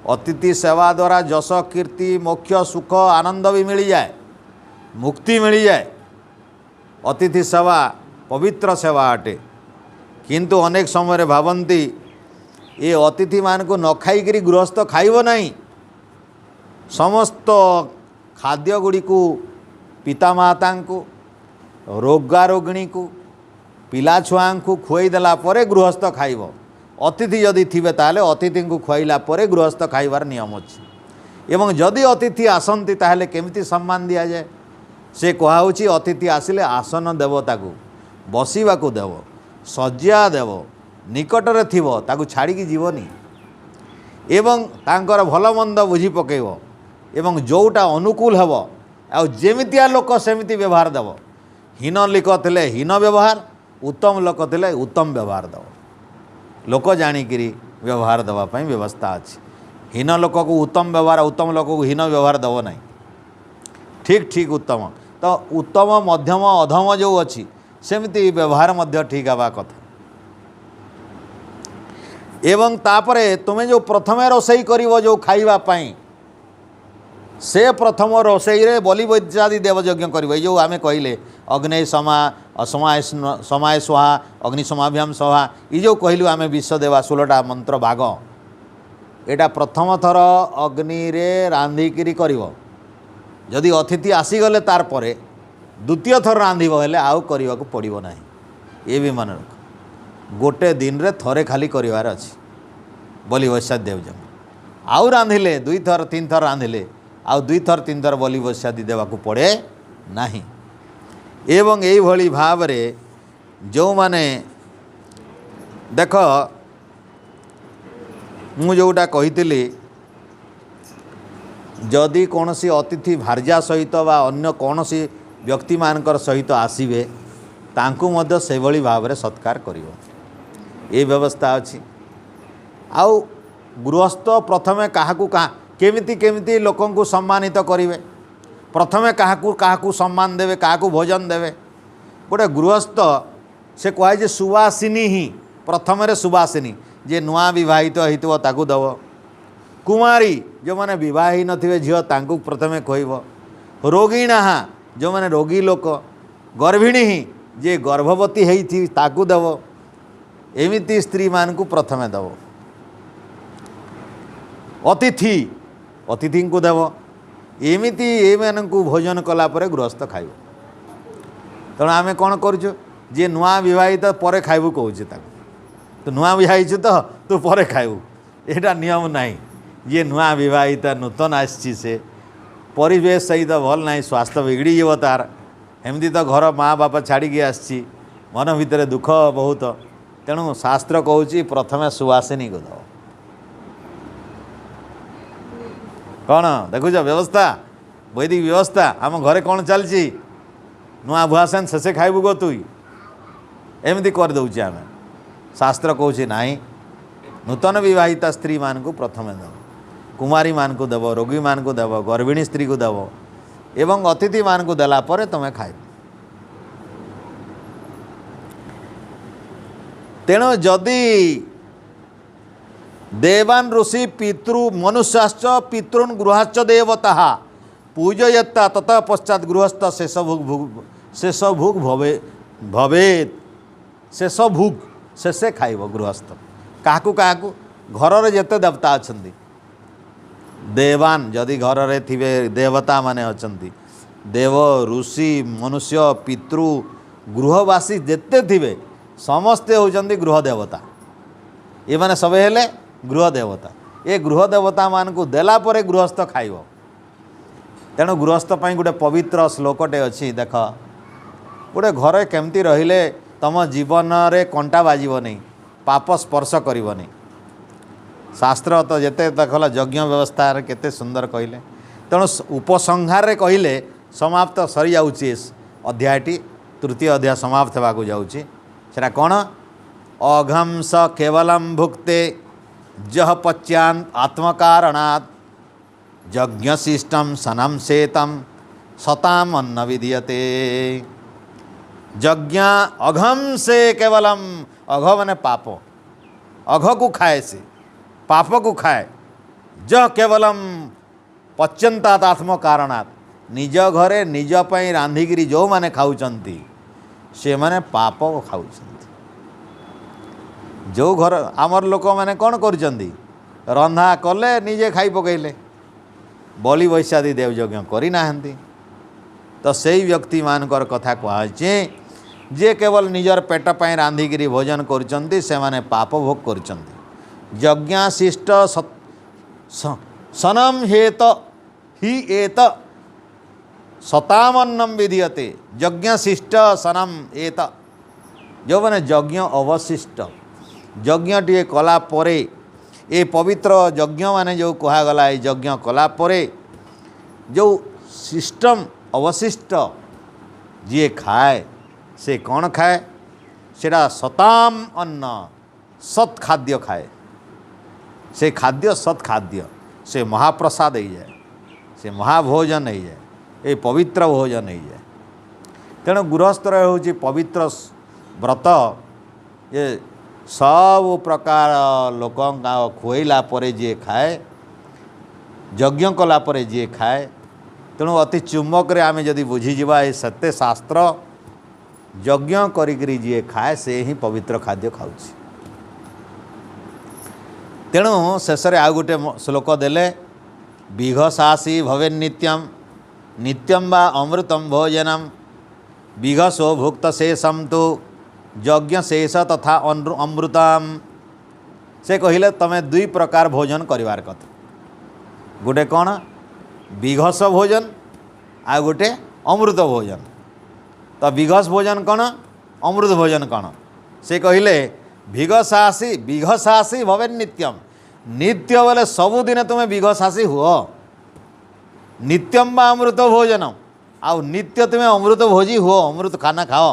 अतिथि सेवा द्वारा जश कीर्ति मोक्ष सुख आनंद भी मिल जाए मुक्ति मिल जाए अतिथि सेवा पवित्र सेवा अटे किंतु अनेक समय भावती ये अतिथि मान को न खाई गृहस्थ खाइब नहीं समस्त खाद्य गुड़ी को पिता माता को रोगारोगिणी को पिला छुआ को खुआईदेला गृहस्थ खाइब अतिथि जदि थिबे ताले अतिथि को खुआइला परे गृहस्थ खाइबार नियम अच्छी एवं जदि अतिथि आसंती ताहले केमिति सम्मान दिया जाए से कहुची अतिथि आसिले आसन देव ताकू बसिबाकू देव सज्जा देव निकटरे थिबो ताकू छाड़ी जीवनी एवं तांकर भल मंद बुझी पकेइबो एवं जोटा अनुकूल हेबो आ जेमितिया लोक सेमिति व्यवहार देव हीन लोक थिले हीन व्यवहार उत्तम लोक थिले उत्तम व्यवहार देव लोक जाणिकी व्यवहार देवाई व्यवस्था अच्छी हीन लोक को उत्तम व्यवहार उत्तम लोक को हीन व्यवहार देव ना ठीक ठीक उत्तम तो उत्तम मध्यम अधम जो अच्छी सेमती व्यवहार मध्य ठीक हवा कथा एवं तापरे तुम्हें जो प्रथमे रोषेई करिवो जो खाइबा पाई से प्रथम रोषेई रे बलि वैद्यादि देवयज्ञ करिवो जो आमे कहले अग्नि समा असमाय समाय स्वाहा अग्नि समाभ्याम स्वाहा ये जो कहलु आमे विश्व देवा 16टा मंत्र भाग एटा प्रथम थर अग्नि रे रांधिकी करिवो जदि अतिथि आसीगले तार परे द्वितीय थर रांधिब हेले आउ करने को पड़ो ना ये भी मन रख गोटे दिन रे थरे खाली करार अच्छी बलि वैश्यादि देवयज्ञ आउ रांधिले 2 थर 3 थर रांधिले आउ 2 थर 3 थर बलि वैश्यादि देवाक पड़े नहीं एवं यही भाव रे जो माने देख मु जोटा कही जदि कौन सी अतिथि भार्या सहित बा अन्य कौन सी व्यक्ति मानकर सहित आसवे तांकु मध्य से भली भाव रे सत्कार करिवो ये व्यवस्था अच्छी आउ गृहस्थ प्रथमे काहाकू केमिति केमिति लोकन को सम्मानित करिवे प्रथमे काहाकू सम्मान देवे काहाकू भोजन देवे गोटे गृहस्थ से कहे जे सुवासिनी ही प्रथम रे सुवासिनी जे नुआ विवाहित होइतबो ताकू दव कुमारी जो माने विवाही नथिबे झियो तांकू प्रथमे कहइबो रोगिणा जो माने रोगी लोक गर्भिणी ही जे गर्भवती होती ताकू दव एमिति स्त्री मान को प्रथमे दव अतिथि अतिथि को देव एमिति ए मान को भोजन कला परे गृहस्थ खाइब तेणु आमे कौन करूँ जे नुआ विवाहित परे खाइबू कहूँ तो नुआ विवाहित तो तू परे खाइबू एटा नियम नहीं ये नुआ विवाहित नूतन आसी से परिवेश सहित भल ना स्वास्थ्य बिगड़ी जीव तार एमती तो घर माँ बाप छाड़ी आसी मन भितर दुख बहुत तेणु शास्त्र कहूँ प्रथमे सुवासिनी को दो कौन देखुच व्यवस्था वैदिक व्यवस्था आम घरे कौन चलती नुआ भुआसेन शेषे खाइबू गो तुई एमती कर दौचे आम शास्त्र कहूँ ना नूतन विवाहिता स्त्री मान को प्रथमे दो कुमारी मान को देव रोगी मान को देव गर्भिणी स्त्री को देव एवं अतिथि मान को देला परे तुम्हें खाइब तेणु जदि देवान ऋषि पितृ मनुष्याश्च पितॄन् गृहाश्च देवता पूजयत्ता ततः पश्चात गृहस्थ शेष भोग भवेत शेष भोग शेषे खाइब गृहस्थ काकू काकू घर जेते देवता अछंती देवान जदि घर रे थिबे देवता माने अछंती देव ऋषि मनुष्य पितृ गृहवासी जेते थिबे समस्ते होचंती गृह देवता ये माने सबे हेले गृह देवता ये गृह देवता मान को देला परे गृहस्थ खाइब तेणु गृहस्थ पर गोटे पवित्र श्लोकटे अच्छी देख गोटे घर केमती रहिले तुम जीवन रे कंटा बाजिब नहीं पाप स्पर्श करिब नहीं शास्त्र तो जिते देखल यज्ञ व्यवस्था केते सुंदर कहले तेणु उपसंहार रे कहले समाप्त सरी जाउची अध्यायटी तृतीय अध्याय समाप्त होगा जाउची सेटा कौन अघंस केवलम भुक्ते जह पच्यान आत्मकारणात् यज्ञशिष्टम सनम सेतम सताम अन्न विधीयते यज्ञ अघम से केवलम अघ माने पाप अघ को खाए से पाप को खाए ज केवलम पच्यंतात आत्मकारणात् निज घरे निज पई रांधिगिरी जो माने खाउचंती से माने पाप को खाउचंती जो घर आमर लोक मैंने कौन करचंती रंधा कले निजे खाई पकईले बलि वैशादी देवयज्ञ करना तो सही व्यक्ति मानकर कथा कहुचे जे केवल निजर पेट पर रांधिकी भोजन करचंती से माने पाप भोग करचंती यज्ञाशिष्ट सनम हेत ही एत सतामन्नम विधीयते यज्ञशिष्ट सनम एत जो मैंने यज्ञ अवशिष्ट यज्ञ टे कला परे ये पवित्र यज्ञ माने जो कहगला यज्ञ कला परे जो सिस्टम अवशिष्ट जी खाए से कौन खाए सेटा सताम अन्न सत् खाद्य खाए से खाद्य सत् खाद्य से महाप्रसाद हो जाए से महाभोजन हो जाए ये पवित्र भोजन हो जाए तेणु गृहस्थ हूँ पवित्र व्रत ये सब प्रकार लोक खुआला परे जी खाए यज्ञ कला परे जी खाए तेणु अति चुम्बक रे आमे जदि बुझीजा ये सत्य शास्त्र यज्ञ करी जी खाए से ही पवित्र खाद्य खाऊँ तेणु शेष आउ गोटे श्लोक देले विघसासी भवे नित्यम नित्यम वा अमृतम भोजनम विघसो भुक्त शेषम तो यज्ञ शेष तथा अमृतम से कहले तमें दुई प्रकार भोजन करिवार कथा गोटे कौन विघस भोजन आ गोटे अमृत भोजन तो विघस भोजन कौन अमृत भोजन कौन से कहले विघसासी भवे नित्यम नित्य बोले सबुदिन तुम्हें विघसासी हुओ नित्यम बा अमृत भोजनम आउ नित्य तुम्हें अमृत भोजी हुओ अमृत खाना खाओ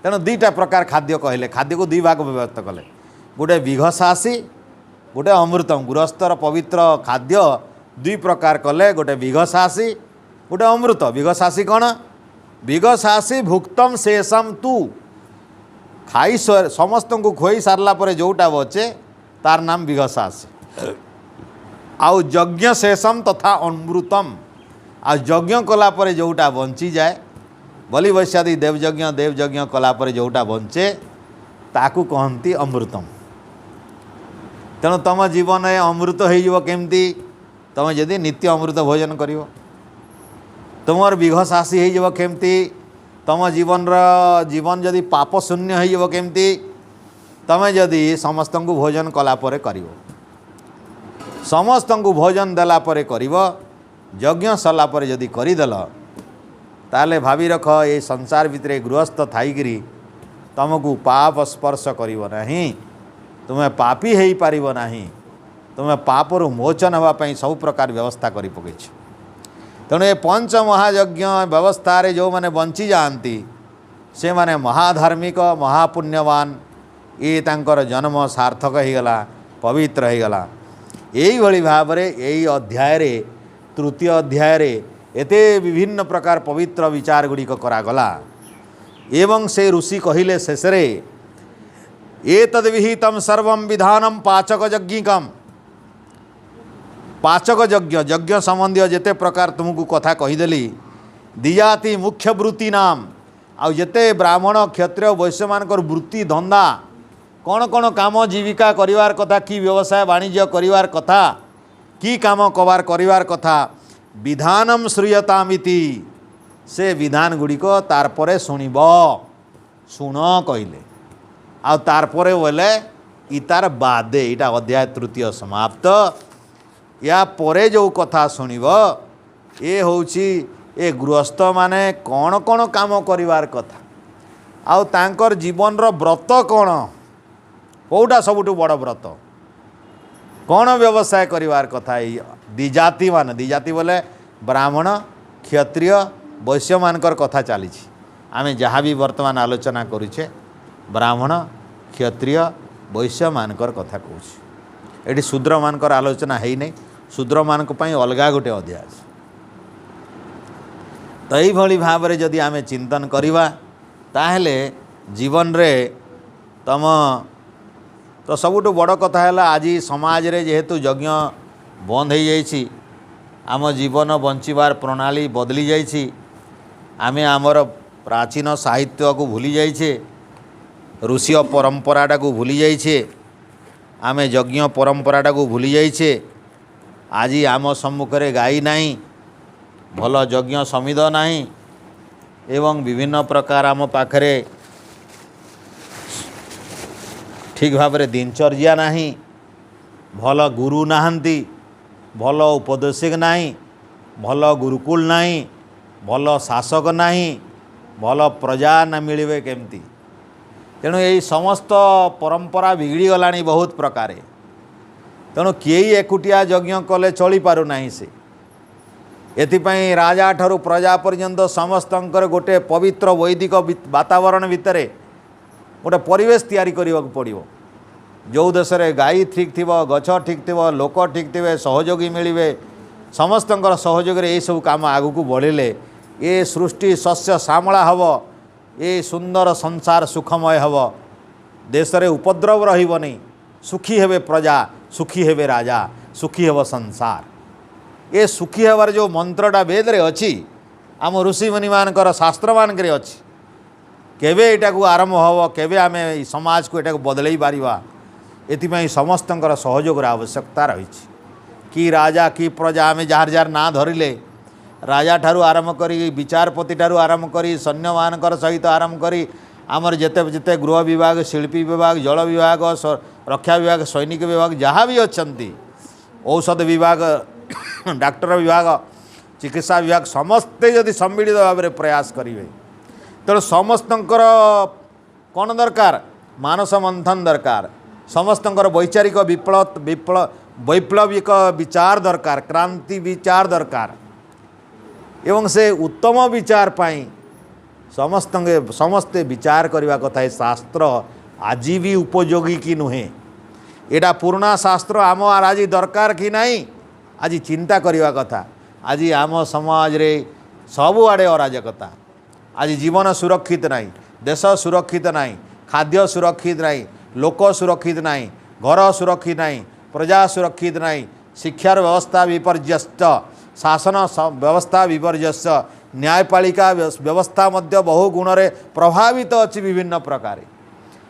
तेणु दुईटा प्रकार खाद्य कहले खाद्य को दुई भाग व्यवस्था कले गोटे विघसासी गोटे अमृतम गृहस्थर पवित्र खाद्य दुई प्रकार कले गोटे विघसासी गोटे अमृत विघसासी कौन विघसासी भुक्तम शेषम तू खाई समस्त को खोई सारला परे जोटा बचे तार नाम विघसासी आउ यज्ञ शेषम तथा अमृतम आ यज्ञ कला परे जोटा बंची जाए बलि वैशादी देवयज्ञ कला परे जोटा बंचे ताकू कहती अमृतम तेणु तुम जीवन अमृत हो केमती तुम जदि नित्य अमृत भोजन कर तुम विघसासी हो केमती तुम जीवन जदि पाप शून्य हो केमती तुम जदि समस्त को भोजन कला परे करिवो समस्त को भोजन देला परे करिवो यज्ञ सरला परे जदि करदेल ताले भावी रख ये संसार भितर गृहस्थ थाईकि तुमको पाप स्पर्श करिवो नहीं तुम्हें पापी हो पार नहीं तुम्हें पापरु मोचन होगापी सब प्रकार व्यवस्था कर पकई तेणु ये पंच महायज्ञ व्यवस्था रे जो मैंने बंची जाती से माने महाधार्मिक महापुण्यवान ये तांकर जन्म सार्थक हो गला पवित्र हो गला यही भली भाव रे यही अध्याय रे तृतीय अध्याय रे एते विभिन्न प्रकार पवित्र विचार गुड़िक करागला एवं से ऋषि कहले शेष ये तद्विहितम सर्वं विधानम पाचक यज्ञिकम पाचक यज्ञ संबंधी जेते प्रकार तुमको कथा कहीदेली दिजाति मुख्य वृत्ति नाम आउ जेते ब्राह्मण क्षत्रिय वैश्य मानकर वृत्ति धंदा कौन कौन काम जीविका करिवार कथा कि व्यवसाय वाणिज्य करिवार कथा कि काम कबार करिवार कथा विधानम श्रूयतामिति से विधान गुड़िक तार परे शुणिब शुण कहले आ तार परे बोले इतार बादे इटा अध्याय तृतीय समाप्त। या परे जो कथा शुणव ये होची ए गृहस्थ माने कौन कौन काम करिवार कथा आउ तांकर जीवन रो व्रत कौन कौटा सबुठु बड़ व्रत कौन व्यवसाय करिवार कथा द्विजाति मान द्विजाति बोले ब्राह्मण क्षत्रिय वैश्य मानकर कथा चली आमे जहाँ भी वर्तमान आलोचना करुचे ब्राह्मण क्षत्रिय वैश्य मानकर कथा कहूँ ये शूद्र मानकर आलोचना है नहीं शूद्र मानक पई अलगा गोटे अध्याय तो यही भाव में जदि आमे चिंतन करिवा ताहेले जीवन रे तम तो सबुठु बड़ कथा है आज समाज रे जेहेतु यज्ञ बंद हो जाइछि आम जीवन बंचिबार प्रणाली बदली जाइछि आमे आमर प्राचीन साहित्य को भूली जाइछे ऋषि परंपराटा को भूली जाइछे आमे यज्ञ परंपराटा को भूली जाइछे आज आम सम्मुखरे गाई नाही भल यज्ञ समिध नाही एवं विभिन्न प्रकार आम पाखरे ठीक भाव में दिनचर्या नाही भल गुरु नाहंती भल उपदेशक नाही भल गुरुकुल नाही भल शासक नाही भल प्रजा न मिलिबे केमती तेणु यही समस्त परंपरा बिगड़ी गलानी बहुत प्रकार तेणु किए एकुटिया यज्ञ कले चली पारु नाही से एथिपाई राजा ठारू प्रजा पर्यंत समस्तंकर गोटे पवित्र वैदिक वातावरण भितर गोटे परिवेश तैयारी करने पड़ो जो देश में गाई ठीक थी गछ ठीक थी लोक ठीक थे सहयोगी मिले समस्तंकर सहयोग ये सब काम आगू को बढ़िले ये सृष्टि शस्य श्यामला हम ये सुंदर संसार सुखमय हम देश में उपद्रव रही सुखी हेबे प्रजा सुखी हेबे राजा सुखी हेब संसार ये सुखी हबार जो मंत्रटा वेद रे अच्छी आम ऋषि मुनि मानकर शास्त्र मानक अच्छी केवे एटा को आरंभ हम केवे आम समाज को एटा को बदलई पारिबा एथिपाई समस्तंकर सहयोग आवश्यकता रही कि राजा कि प्रजा आम जार जार ना धरिले राजा ठारू आरंभ करी विचारपति ठारू आरंभ करी सैन्य मानकर सहित आरंभ करी आमर जेते जेते गृह विभाग शिल्पी विभाग जल विभाग रक्षा विभाग सैनिक विभाग जहाँ भी अच्छी औषध विभाग डाक्टर विभाग चिकित्सा विभाग समस्ते जदि सम्मिलित भाव में प्रयास करेंगे तेणु समस्तंकर कौन दरकार मानस मंथन दरकार समस्तंकर वैचारिक वैप्लविक विचार दरकार क्रांति विचार दरकार एवं से उत्तम विचार पाई समस्ते विचार करने कथा है शास्त्र आज भी उपयोगी कि नुहे एटा पुराना शास्त्र आम आज दरकार कि नहीं आज चिंता करने कथा आज आम समाज रे सबुआड़े अराजकता आज जीवन सुरक्षित नहीं देश सुरक्षित नहीं खाद्य सुरक्षित नहीं लोक सुरक्षित नहीं घर सुरक्षित नहीं प्रजा सुरक्षित नहीं शिक्षार व्यवस्था विपर्यस्त शासन व्यवस्था विपर्यस्त न्यायपालिका व्यवस्था मध्य बहु गुण रे प्रभावित अच्छी विभिन्न प्रकार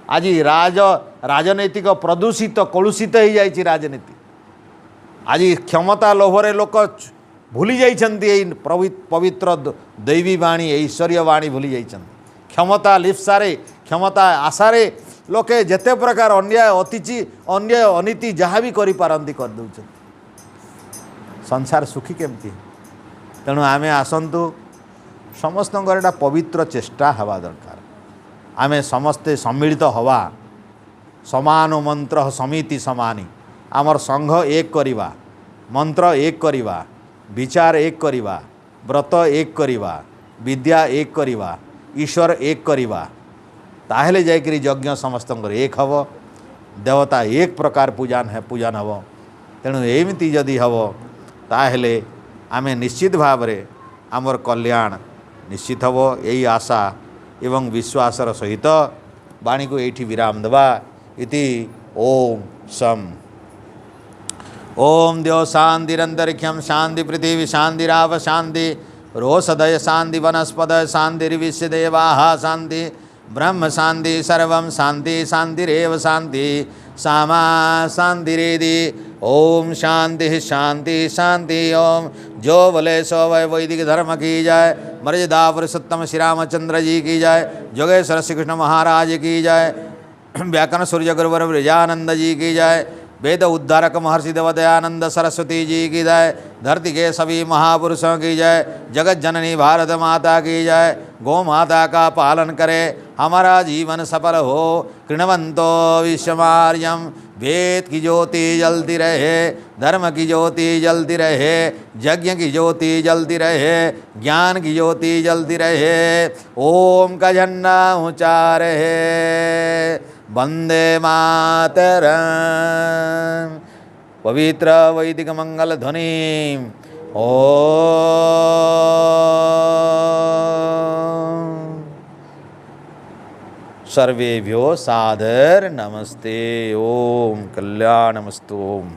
आज राजनैतिक प्रदूषित कलुषित हो जाइए राजनीति आज क्षमता लोभरे लोक भूली जाइछन्ति पवित्र दैवी वाणी ऐश्वर्य वाणी भूली जाइछन्ति क्षमता लिप्सारे क्षमता आशारे लोके जेते प्रकार अन्याय अन्याय अनीति जहाँ भी कर दौरान संसार सुखी केमती तेणु आमे आसतु समस्त पवित्र चेष्टा हवा दरकार आमे समस्ते सम्मिलित हवा समान मंत्र समिति समानी आमर संघ एक करिवा मंत्र एक करिवा विचार एक करिवा व्रत एक करिवा विद्या एक करिवा ईश्वर एक करिवा ताहेले जाइकरी यज्ञ समस्तंकर एक हब देवता एक प्रकार पूजन हब तेणु एमती जदि हब ताहेले आमे निश्चित भाव रे आमर कल्याण निश्चित हब यही आशा एवं विश्वासर सहित वाणी को एठी विराम देवा इति ओम सम ओम देव शांतिरंतरिक्षम शांति पृथ्वी शांतिराव शांति रोषधय शांति वनस्पत शांतिर्विश्व देवाः शांति ब्रह्म शांति सर्वं शांति शांतिरेव शांति सामा शांतिरेदि ओम शांति शांति शांति ओम जो बोले सो वै वैदिक धर्म की जाय मर्यादा पुरुषोत्तम श्री रामचंद्र जी की जाय जोगेश्वर श्री कृष्ण महाराज की जाय व्याकरण सूर्य गुरुवर ब्रजानंद जी की जय। वेद उद्धारक महर्षि देवदयानंद सरस्वती जी की जय। धरती के सभी महापुरुषों की जय। जगत जननी भारत माता की जय। गौ माता का पालन करे, हमारा जीवन सफल हो। कृणवंतो विश्वमार्यम, वेद की ज्योति जलती रहे, धर्म की ज्योति जलती रहे, यज्ञ की ज्योति जलती रहे, ज्ञान की ज्योति जलती रहे। ओम का झंडा ऊंचा रहे। वंदे मातरम। पवित्र वैदिक मंगल ध्वनि। ओम। सर्वेभ्यो सादर नमस्ते। ओम कल्याणमस्तु। ओम।